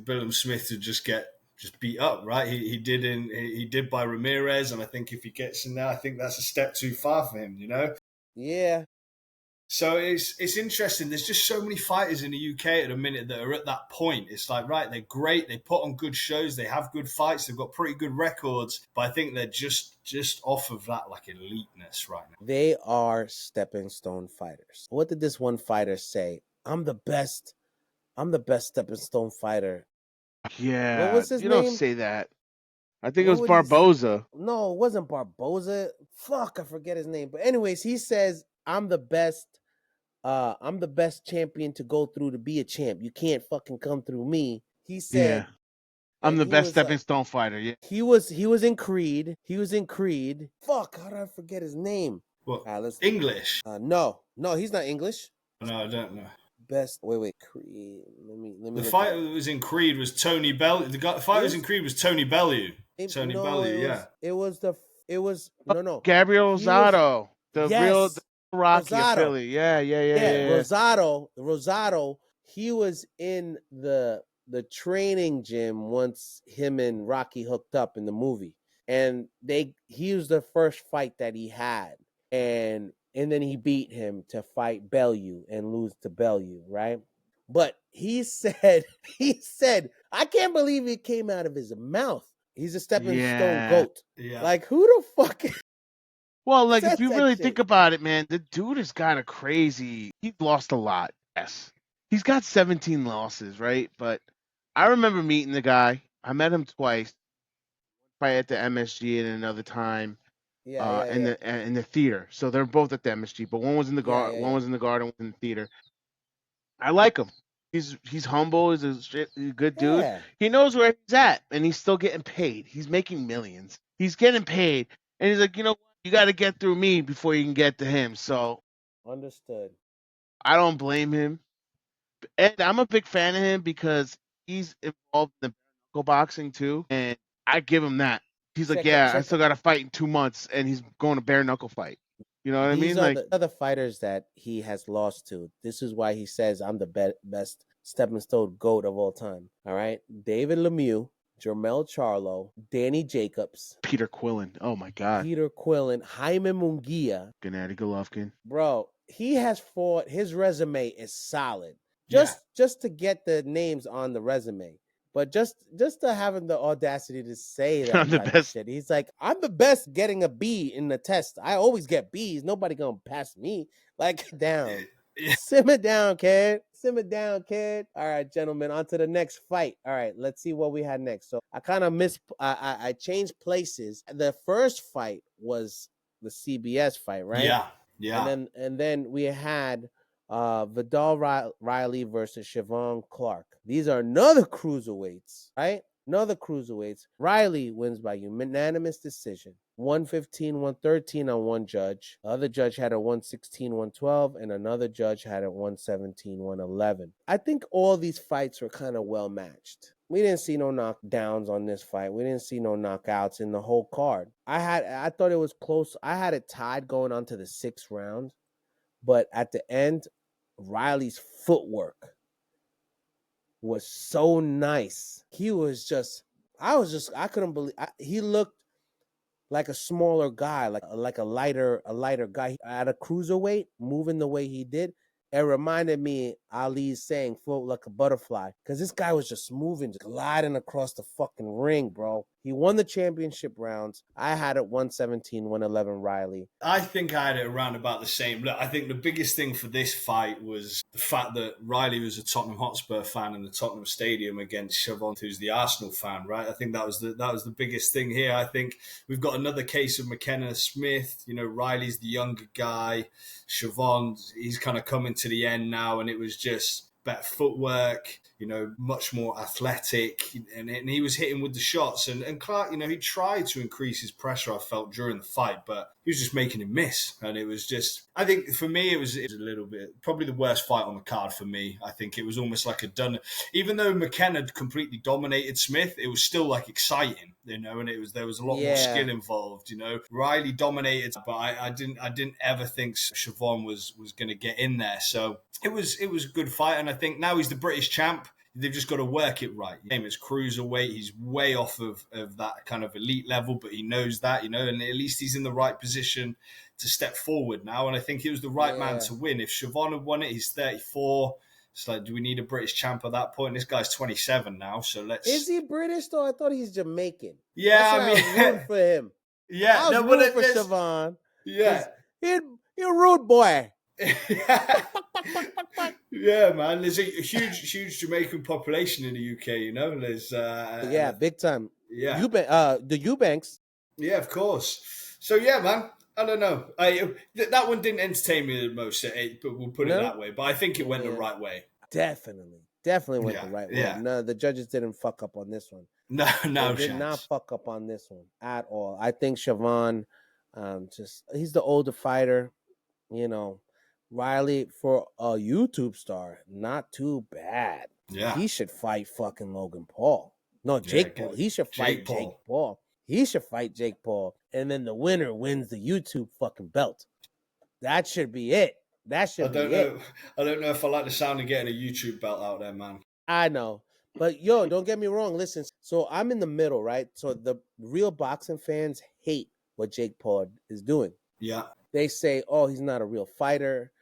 Billiam Smith would just beat up, right? He did by Ramirez, and I think if he gets in there, I think that's a step too far for him, Yeah. So it's interesting. There's just so many fighters in the UK at the minute that are at that point. It's like, right, they're great. They put on good shows. They have good fights. They've got pretty good records. But I think they're just off of that like eliteness right now. They are stepping stone fighters. What did this one fighter say? I'm the best stepping stone fighter. Yeah. What was his name? You don't say that. I think it was Barboza. No, it wasn't Barboza. Fuck, I forget his name. But anyways, he says, I'm the best champion to go through to be a champ. You can't fucking come through me. He said, yeah. I'm the best stepping stone fighter. Yeah. He was in Creed. Fuck, how did I forget his name? What? English? No, he's not English. No, I don't know. Wait, Creed. Let me. The fighter that was in Creed was Tony Bellew. The fighter was in Creed was Tony Bellew. Bellew, yeah. It was no. Gabriel Rosado, real Rocky of Philly. Yeah. Rosado. He was in the training gym once him and Rocky hooked up in the movie, and he was the first fight that he had, and then he beat him to fight Bellew and lose to Bellew, right? But he said, I can't believe it came out of his mouth. He's a stepping stone GOAT. Yeah. Like, who the fuck? Well, like, if you really think about it, man, the dude has got he's lost a lot. Yes. He's got 17 losses, right? But I remember meeting the guy. I met him twice. Probably at the MSG and another time. In the theater. So they're both at the MSG, but one was in the garden, one was in the garden, one was in the theater. I like him. He's humble. He's a good dude. Yeah. He knows where he's at, and he's still getting paid. He's making millions. He's getting paid, and he's like, you know what? You got to get through me before you can get to him. So, understood. I don't blame him, and I'm a big fan of him because he's involved in the knuckle boxing too, and I give him that. He's like, I still got to fight in 2 months, and he's going to bare knuckle fight. You know what I mean? These are the other fighters that he has lost to. This is why he says, I'm the best stepping stone GOAT of all time. All right? David Lemieux, Jermell Charlo, Danny Jacobs. Peter Quillen. Oh, my God. Peter Quillen, Jaime Munguia. Gennady Golovkin. Bro, he has fought. His resume is solid. Just to get the names on the resume. But just to having the audacity to say that I'm the best. Shit. He's like, I'm the best getting a B in the test. I always get B's. Nobody gonna pass me. Like, down. Simmer down, kid. All right, gentlemen, on to the next fight. All right, let's see what we had next. So I kind of I changed places. The first fight was the CBS fight, right? Yeah. And then we had Viddal Riley versus Cheavon Clark. These are another cruiserweights, right? Riley wins by unanimous decision. 115-113 on one judge. The other judge had a 116-112, and another judge had a 117-111. I think all these fights were kind of well matched. We didn't see no knockdowns on this fight. We didn't see no knockouts in the whole card. I thought it was close. I had it tied going on to the 6th round. But at the end, Riley's footwork was so nice. He was I couldn't believe. He looked like a smaller guy, like a lighter guy at a cruiserweight, moving the way he did. It reminded me Ali's saying float like a butterfly, because this guy was just moving, just gliding across the fucking ring, bro. He won the championship rounds. I had it 117-111 Riley. I think I had it around about the same. Look, I think the biggest thing for this fight was the fact that Riley was a Tottenham Hotspur fan in the Tottenham Stadium against Cheavon, who's the Arsenal fan, right? I think that was the biggest thing here. I think we've got another case of McKenna Smith. You know, Riley's the younger guy. Cheavon, he's kind of coming to the end now, and it was just better footwork. much more athletic, and he was hitting with the shots. And Clark, he tried to increase his pressure, I felt, during the fight, but he was just making him miss. And it was just, I think for me, it was a little bit, probably the worst fight on the card for me. I think it was almost like a done, even though McKenna completely dominated Smith, it was still like exciting, and there was a lot more skill involved. Riley dominated, but I didn't ever think Cheavon was going to get in there. So it was a good fight, and I think now he's the British champ. They've just got to work it right. His name is cruiserweight. He's way off of that kind of elite level, but he knows that, and at least he's in the right position to step forward now. And I think he was the right man to win. If Cheavon had won it, he's 34. It's like, do we need a British champ at that point? This guy's 27 now, so let's... Is he British, though? I thought he's Jamaican. Yeah, I was rooting for him. Yeah. I was rooting for Cheavon. Yeah. He's a rude boy. Yeah, man. There's a huge Jamaican population in the UK, There's... big time. Yeah. The Eubanks. Yeah, of course. So, yeah, man. I don't know. That one didn't entertain me the most, but we'll put it that way. But I think it went the right way. Definitely went the right way. Yeah. No, the judges didn't fuck up on this one. No, they did not fuck up on this one at all. I think Cheavon, he's the older fighter. Riley, for a YouTube star, not too bad. Yeah, he should fight fucking Logan Paul. No, Jake Paul. He should fight Jake Paul. He should fight Jake Paul, and then the winner wins the YouTube fucking belt. That should be it. That should be it. I don't know if I like the sound of getting a YouTube belt out there, man. I know. But, don't get me wrong. Listen, so I'm in the middle, right? So the real boxing fans hate what Jake Paul is doing. Yeah. They say, oh, he's not a real fighter.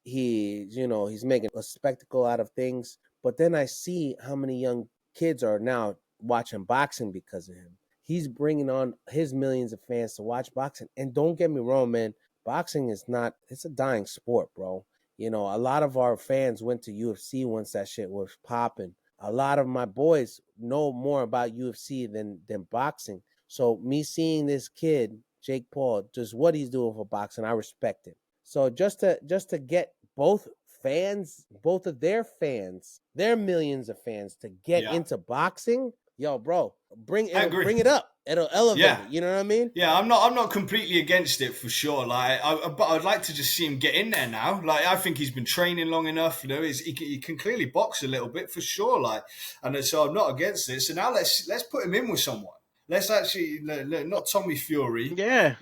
He's making a spectacle out of things. But then I see how many young kids are now watching boxing because of him. He's bringing on his millions of fans to watch boxing. And don't get me wrong, man. Boxing it's a dying sport, bro. A lot of our fans went to UFC once that shit was popping. A lot of my boys know more about UFC than boxing. So me seeing this kid, Jake Paul, just what he's doing for boxing, I respect him. So just to get both of their fans, their millions of fans to get into boxing, bro, bring it up. It'll elevate it. You know what I mean? Yeah, I'm not completely against it for sure. But I'd like to just see him get in there now. I think he's been training long enough. He can clearly box a little bit for sure. And so I'm not against it. So now let's put him in with someone. Let's actually not Tommy Fury. Yeah,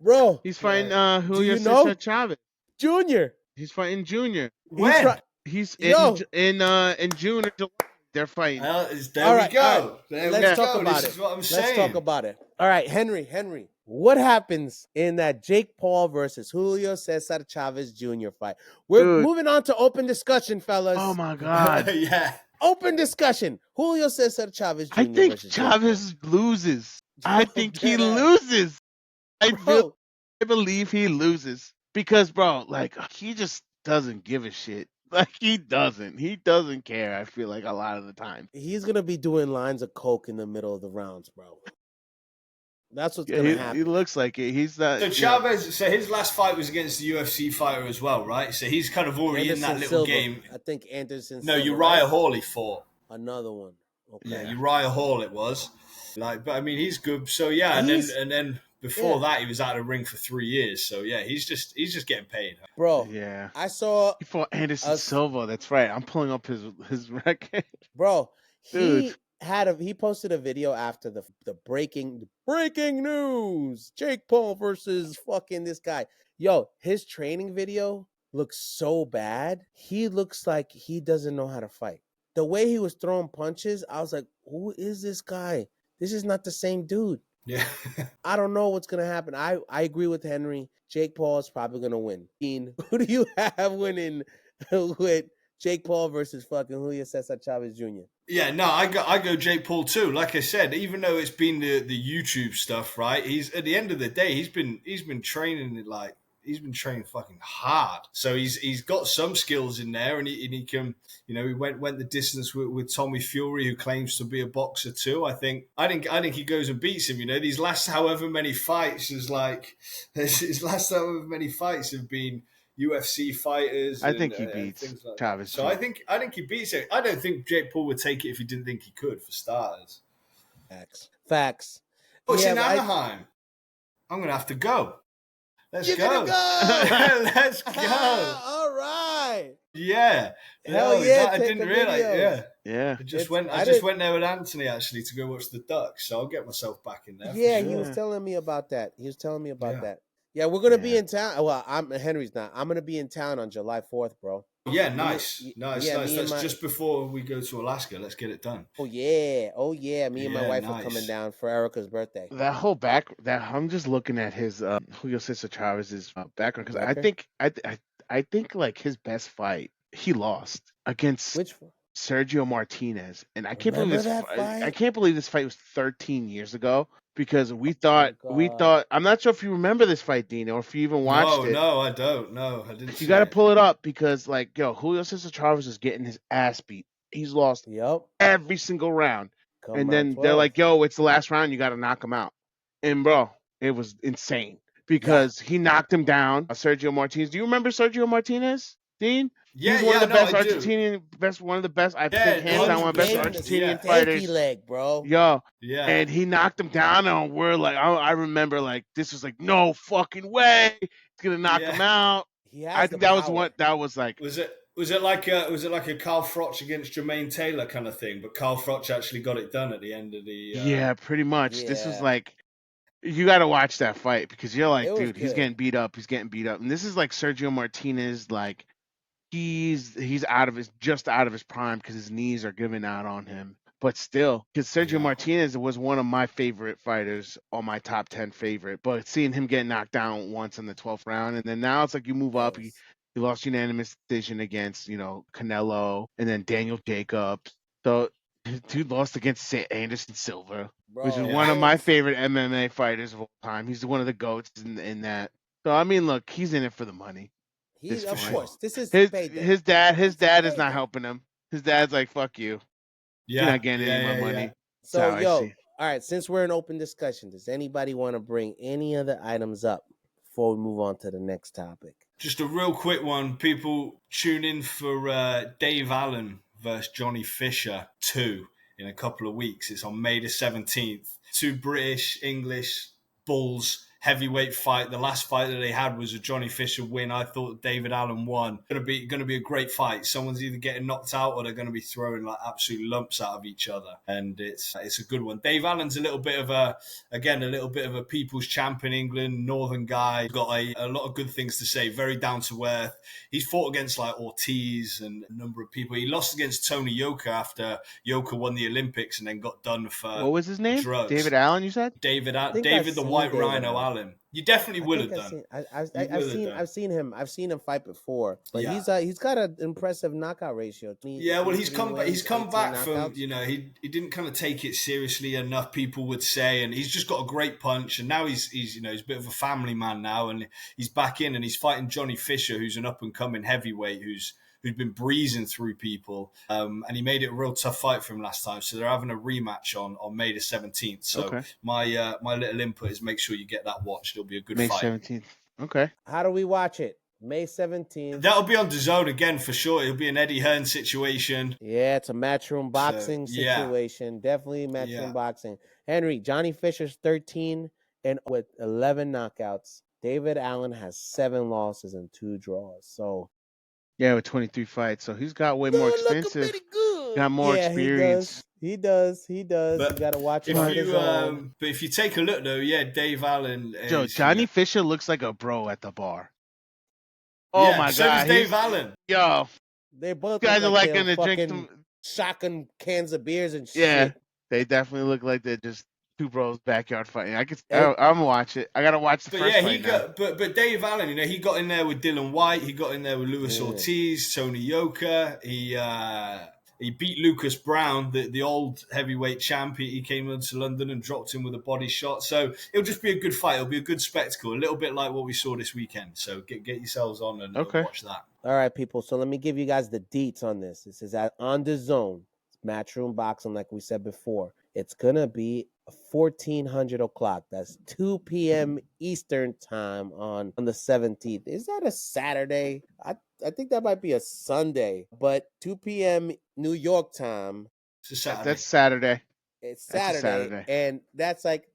bro. He's fighting Julio Cesar Chavez Junior. He's fighting Junior. When? He's in June or July. They're fighting. There we go. Let's talk about it. This is what I'm saying. Let's talk about it. All right, Henry. What happens in that Jake Paul versus Julio Cesar Chavez Jr. fight? We're moving on to open discussion, fellas. Oh my God. Yeah. Open discussion. Julio Cesar Chavez Jr. I think Chavez loses. I think he loses. I believe he loses. Because, bro, he just doesn't give a shit. He doesn't care, I feel like, a lot of the time. He's going to be doing lines of coke in the middle of the rounds, bro. That's what's going to happen. He looks like it. He's that. So Chavez, so his last fight was against the UFC fighter as well, right? So he's kind of already in that little game. I think Anderson No, Silva, Uriah Hall he fought. Another one. Okay. Yeah, Uriah Hall it was. But I mean, he's good. So yeah, and then before that, he was out of the ring for 3 years. So yeah, he's just getting paid, bro. Yeah, I saw he fought Anderson Silva. That's right. I'm pulling up his record, bro. Dude. He posted a video after the breaking news: Jake Paul versus fucking this guy. Yo, his training video looks so bad. He looks like he doesn't know how to fight. The way he was throwing punches, I was like, who is this guy? This is not the same dude. Yeah. I don't know what's going to happen. I agree with Henry. Jake Paul is probably going to win. Who do you have winning with Jake Paul versus fucking Julio Cesar Chavez Jr.? Yeah, no, I go Jake Paul too. Like I said, even though it's been the YouTube stuff, right? He's at the end of the day, he's been training he's been training fucking hard. So he's got some skills in there, and he can, he went the distance with Tommy Fury, who claims to be a boxer too. I think he goes and beats him. These last however many fights have been, UFC fighters. I think he and beats things like Chavez. that. So I think he beats it. I don't think Jake Paul would take it if he didn't think he could, for starters. Facts. Oh, it's in Anaheim. I'm gonna have to go. Let's go. Let's go. All right. Yeah. Hell yeah. I didn't realize. Yeah. I just went there with Anthony actually to go watch the Ducks, so I'll get myself back in there. Yeah, he was telling me about that. Yeah, we're gonna be in town. Well, Henry's not. I'm gonna be in town on July 4th, bro. Yeah, nice. That's just before we go to Alaska. Let's get it done. Oh yeah. Me and my wife are coming down for Erica's birthday. That whole I'm just looking at his Julio Cesar Chavez's background because I think like his best fight he lost against Sergio Martinez, and I can't believe this fight was 13 years ago. Because we thought I'm not sure if you remember this fight, Dean, or if you even watched it. No, I don't. No, I didn't. You got to pull it up because, like, Julio Cesar Chavez is getting his ass beat. He's lost every single round, then they're like, "Yo, it's the last round. You got to knock him out." And bro, it was insane because he knocked him down. Sergio Martinez. Do you remember Sergio Martinez, Dean? He's one of the best Argentinian, one of the best. I think hands down one of the best Argentinian fighters. Leg, bro. And he knocked him down, and we're like, I remember like this was like no fucking way, he's gonna knock him out. I think that was what that was like. Was it like a Carl Froch against Jermaine Taylor kind of thing? But Carl Froch actually got it done at the end of the. Yeah, pretty much. Yeah. This was like. You got to watch that fight because you're like, dude, he's getting beat up. And this is like Sergio Martinez, like. He's out of his prime because his knees are giving out on him. But still, because Sergio Martinez was one of my favorite fighters, on my top 10 favorite. But seeing him get knocked down once in the 12th round, and then now it's like you move up. He lost unanimous decision against Canelo, and then Daniel Jacobs. So dude lost against Anderson Silva, which is one of my favorite MMA fighters of all time. He's one of the GOATs in that. So I mean, look, he's in it for the money. Of course, this is his dad is not helping him. His dad's like, "Fuck you, you're not getting any of my money." Yeah. So all right. Since we're in open discussion, does anybody want to bring any other items up before we move on to the next topic? Just a real quick one. People tune in for Dave Allen versus Johnny Fisher 2 in a couple of weeks. It's on May the 17th. 2 British English bulls. Heavyweight fight. The last fight that they had was a Johnny Fisher win. I thought David Allen won. Going to be a great fight. Someone's either getting knocked out or they're going to be throwing like absolute lumps out of each other, and it's a good one. Dave Allen's a little bit of a people's champ in England, northern guy. Got a lot of good things to say. Very down to earth. He's fought against like Ortiz and a number of people. He lost against Tony Yoka after Yoka won the Olympics and then got done for what was his name? Drugs. David Allen, you said? David the White Rhino Allen. You definitely will have done. I've seen him fight before, but he's got an impressive knockout ratio. He's come back from he didn't kind of take it seriously enough, people would say, and he's just got a great punch, and now he's a bit of a family man now, and he's back in and he's fighting Johnny Fisher, who's an up and coming heavyweight who's been breezing through people, and he made it a real tough fight for him last time. So they're having a rematch on May the 17th. So my little input is make sure you get that watched. It'll be a good fight. May 17th. Okay. How do we watch it? May 17th. That'll be on DAZN again for sure. It'll be an Eddie Hearn situation. Yeah, it's a matchroom boxing situation. Definitely matchroom boxing. Henry, Johnny Fisher's 13 and with 11 knockouts. David Allen has 7 losses and 2 draws. So. Yeah, with 23 fights. So he's got way more expensive. Got more experience. He does. But you got to watch it on his own. But if you take a look, though, Dave Allen. Johnny Fisher looks like a bro at the bar. Oh, my God. So does Dave Allen. Yo. They both guys are like going to drink some. Shotgun cans of beers and shit. Yeah, they definitely look like they're just 2 bros backyard fighting. I'm gonna watch it. I gotta watch the first fight now. But Dave Allen, he got in there with Dylan White. He got in there with Luis Ortiz, Tony Yoka. He beat Lucas Brown, the old heavyweight champ. He came into London and dropped him with a body shot. So it'll just be a good fight. It'll be a good spectacle, a little bit like what we saw this weekend. So get yourselves on and watch that. All right, people. So let me give you guys the deets on this. This is on DAZN. It's matchroom boxing, like we said before. It's going to be 1400 o'clock. That's 2 p.m. Eastern time on the 17th. Is that a Saturday? I think that might be a Sunday, but 2 p.m. New York time. It's a Saturday. That's Saturday. It's That's a Saturday, Saturday. and that's like,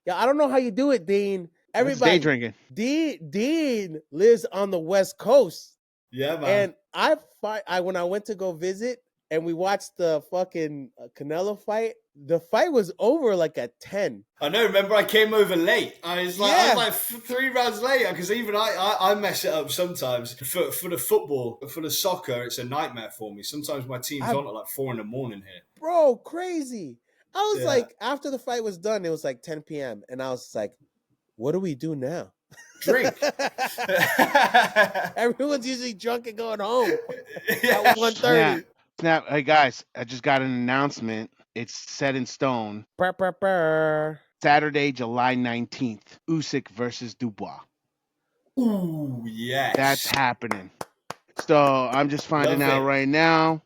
yeah, I don't know how you do it, Dean. That's Everybody, day drinking. Dean lives on the West Coast. Yeah, man. And when I went to go visit and we watched the fucking Canelo fight, the fight was over like at 10. I know. Remember, I came over late. I was like 3 rounds later because even I mess it up sometimes. For the football, for the soccer, it's a nightmare for me. Sometimes my team's on at like 4 a.m. here. Bro, crazy. I was like, after the fight was done, it was like 10 p.m. And I was like, what do we do now? Drink. Everyone's usually drunk and going home at 1:30. Snap. Hey, guys, I just got an announcement. It's set in stone. Saturday, July 19th, Usyk versus Dubois. Ooh, yes. That's happening. So I'm just finding out right now.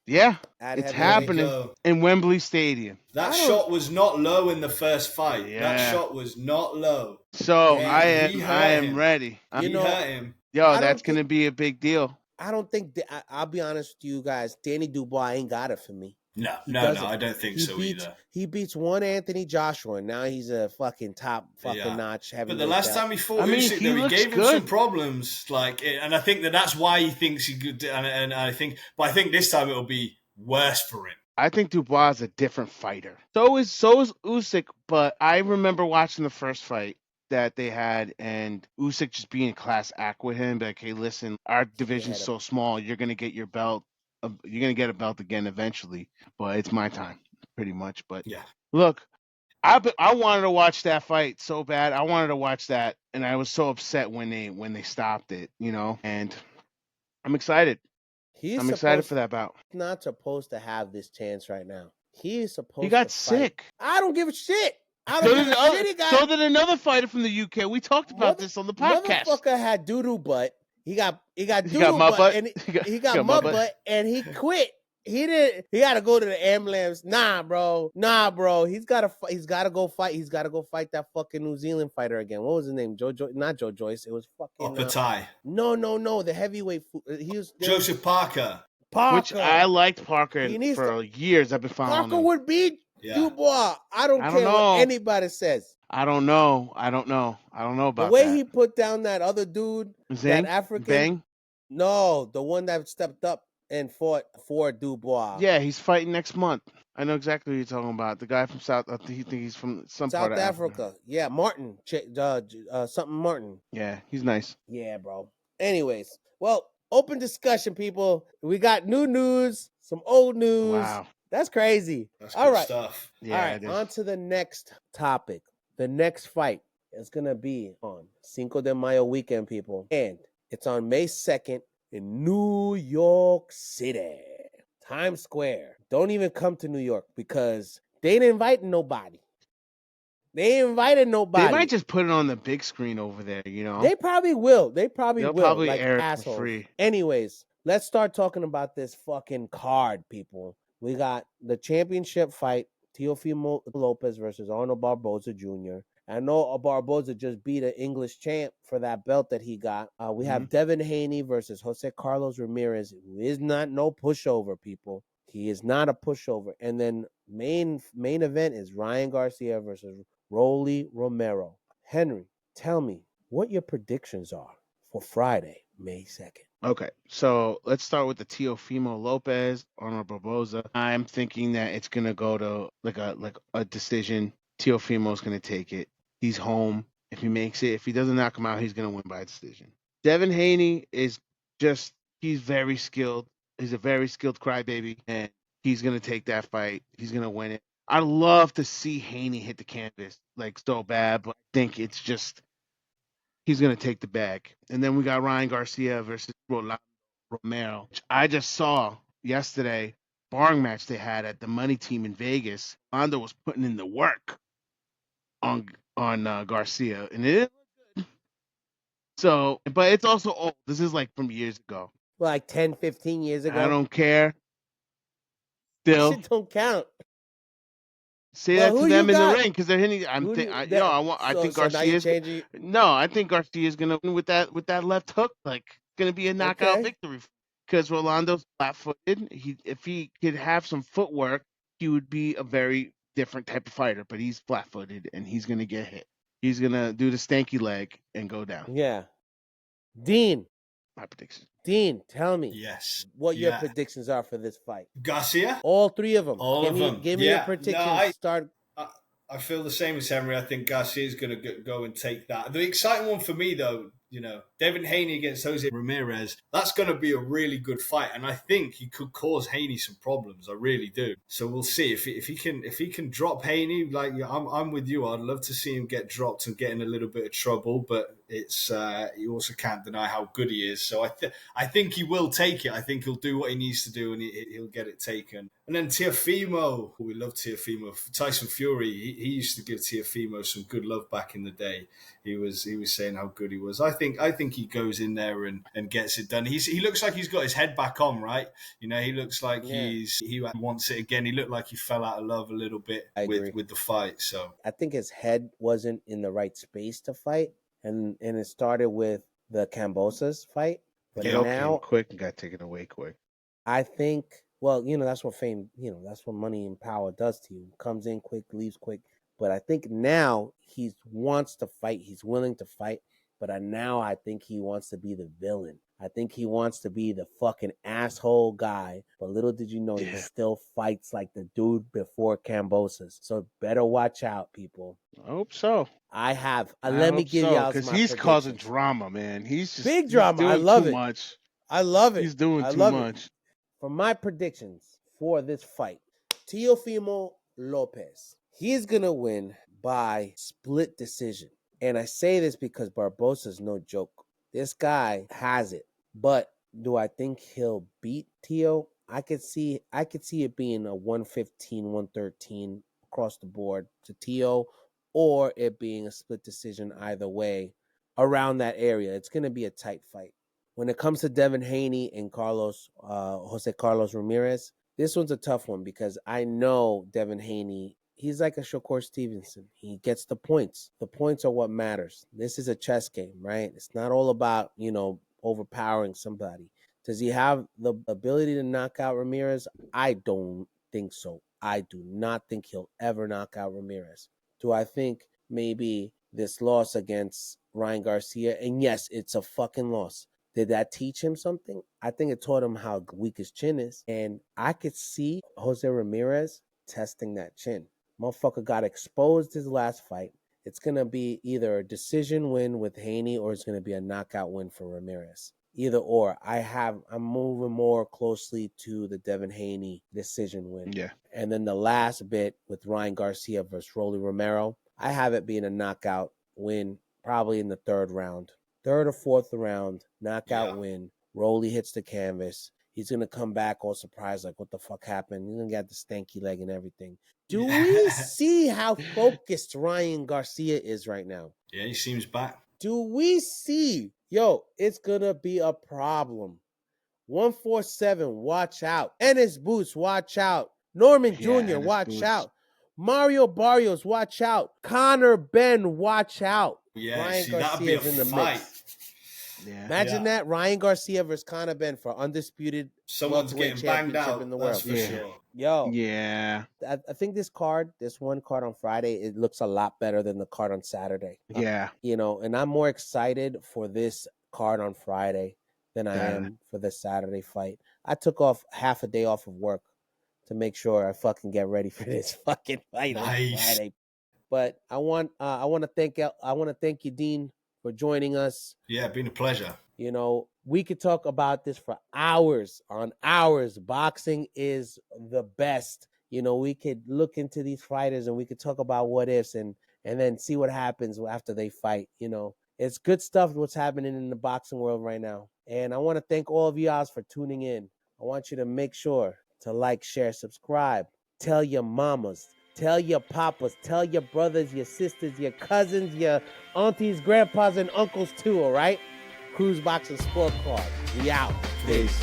Yeah, it's happening in Wembley Stadium. That shot was not low in the first fight. Yeah. That shot was not low. So I am ready. You hurt him. Yo, that's going to be a big deal. I don't think, I'll be honest with you guys, Danny Dubois ain't got it for me. No, I don't think so either. He beats one Anthony Joshua, and now he's a fucking top notch heavyweight. But the last time he fought Usyk, he gave him some problems, and I think that's why he thinks he could. And I think this time it'll be worse for him. I think Dubois is a different fighter. So is Usyk, but I remember watching the first fight that they had, and Usyk just being a class act with him. Like, hey, listen, our division's so small, you're gonna get your belt. You're going to get a belt again eventually, but it's my time, pretty much. But yeah, look, I wanted to watch that fight so bad. I wanted to watch that, and I was so upset when they stopped it, and I'm excited. I'm excited for that bout. He's not supposed to have this chance right now. He is supposed to He got sick. I don't give a shit. So did another fighter from the UK. We talked about this on the podcast. Motherfucker had doo-doo butt. He got mud butt, and he got mud butt, and he quit. He got to go to the ambulance. Nah, bro. He's got to go fight. He's got to go fight that fucking New Zealand fighter again. What was his name? Not Joe Joyce. It was fucking Opatai. No. The heavyweight. He was Joseph Parker. Which I liked Parker for years. I've been following Parker him. would beat Dubois. I don't care what anybody says. I don't know about the way that. he put down that other dude, that African. Bang? No, the one that stepped up and fought for Dubois. Yeah, he's fighting next month. I know exactly what you're talking about. The guy from South. I think he's from some part of Africa. Yeah, Martin. Something Martin. Yeah, he's nice. Yeah, bro. Anyways, well, open discussion, people. We got new news, some old news. Wow. That's crazy. That's all good right. stuff. Yeah, all right, on to the next topic. The next fight is going to be on Cinco de Mayo weekend, people. And it's on May 2nd in New York City. Times Square. Don't even come to New York because they didn't invite nobody. They invited nobody. They might just put it on the big screen over there, They probably will. They'll probably like air assholes. it for free. Anyways, let's start talking about this fucking card, people. We got the championship fight, Teofimo Lopez versus Arnold Barboza Jr. I know Barboza just beat an English champ for that belt that he got. We have Devin Haney versus Jose Carlos Ramirez, who is not no pushover, people. He is not a pushover. And then main event is Ryan Garcia versus Rolly Romero. Henry, tell me what your predictions are for Friday, May 2nd. Okay, so let's start with the Teofimo Lopez, Arnold Barboza. I'm thinking that it's gonna go to like a decision. Teofimo's gonna take it. He's home. If he makes it, if he doesn't knock him out, he's gonna win by decision. Devin Haney is he's very skilled. He's a very skilled crybaby, and he's gonna take that fight. He's gonna win it. I'd love to see Haney hit the canvas like so bad, but I think it's just he's going to take the bag. And then we got Ryan Garcia versus Rolando Romero, which I just saw yesterday, sparring match they had at the Money Team in Vegas. Rolando was putting in the work on Garcia, and it didn't look good. So, but it's also old. This is like from years ago. Like 10, 15 years ago? I don't care. Still. That shit don't count. Say Well, that who to you them in the got? ring because they're hitting. Who do you, I think so now you Garcia's. changing. No, I think Garcia's gonna win with that left hook. Like, it's gonna be a knockout Okay. victory because Rolando's flat-footed. If he could have some footwork, he would be a very different type of fighter. But he's flat-footed and he's gonna get hit. He's gonna do the stanky leg and go down. Yeah. Dean. My prediction. Dean, tell me Yes. what your predictions are for this fight. Garcia? All three of them. All of them. Give me your predictions. I feel the same as Henry. I think Garcia's going to go and take that. The exciting one for me, though, Devin Haney against Jose Ramirez, that's going to be a really good fight. And I think he could cause Haney some problems. I really do. So we'll see. If he can drop Haney, like I'm with you. I'd love to see him get dropped and get in a little bit of trouble. But it's you also can't deny how good he is. So I think he will take it. I think he'll do what he needs to do and he'll get it taken. And then Teofimo, we love Teofimo. Tyson Fury, he used to give Teofimo some good love back in the day. He was saying how good he was. I think he goes in there and gets it done. He looks like he's got his head back on, right? He looks like he wants it again. He looked like he fell out of love a little bit with the fight. So I think his head wasn't in the right space to fight, and it started with the Cambosas fight. But now quick, got taken away quick. I think. Well, that's what fame. That's what money and power does to you. Comes in quick, leaves quick. But I think now he wants to fight. He's willing to fight. But now I think he wants to be the villain. I think he wants to be the fucking asshole guy. But little did you know, he still fights like the dude before Cambosas. So better watch out, people. I hope so. Let me give y'all because he's causing drama, man. He's just big drama. I love it. Much. I love it. He's doing too much. For my predictions for this fight, Teofimo Lopez. He's going to win by split decision. And I say this because Barbosa's no joke. This guy has it. But do I think he'll beat Teo? I could see it being a 115, 113 across the board to Teo, or it being a split decision either way around that area. It's going to be a tight fight. When it comes to Devin Haney and Jose Carlos Ramirez, this one's a tough one because I know Devin Haney, he's like a Shakur Stevenson. He gets the points. The points are what matters. This is a chess game, right? It's not all about, overpowering somebody. Does he have the ability to knock out Ramirez? I don't think so. I do not think he'll ever knock out Ramirez. Do I think maybe this loss against Ryan Garcia, and yes, it's a fucking loss. Did that teach him something? I think it taught him how weak his chin is. And I could see Jose Ramirez testing that chin. Motherfucker got exposed his last fight. It's going to be either a decision win with Haney or it's going to be a knockout win for Ramirez. Either or. I'm moving more closely to the Devin Haney decision win. Yeah. And then the last bit with Ryan Garcia versus Rolly Romero, I have it being a knockout win probably in the third or fourth round, knockout win. Rolly hits the canvas. He's going to come back all surprised, like, what the fuck happened? He's going to get the stanky leg and everything. Do we see how focused Ryan Garcia is right now? Yeah, he seems back. Do we see? Yo, it's going to be a problem. 147, watch out. Ennis Boots, watch out. Norman Jr., watch out. Mario Barrios, watch out. Connor Benn, watch out. Yeah, Ryan Garcia's in the mix. Yeah. Imagine that, Ryan Garcia versus Connor Benn for undisputed someone's getting banged out in the world. That's for sure. Yo, yeah. I think this one card on Friday, it looks a lot better than the card on Saturday. Yeah. And I'm more excited for this card on Friday than I am for the Saturday fight. I took off half a day off of work to make sure I fucking get ready for this fucking fight on Friday. But I want to thank you, Dean, for joining us. Yeah, been a pleasure. We could talk about this for hours on hours. Boxing is the best. We could look into these fighters and we could talk about what ifs and then see what happens after they fight. It's good stuff what's happening in the boxing world right now. And I want to thank all of you guys for tuning in. I want you to make sure to like, share, subscribe. Tell your mamas. Tell your papas, tell your brothers, your sisters, your cousins, your aunties, grandpas, and uncles too, all right? Cruise Boxing Scorecard. We out. Peace.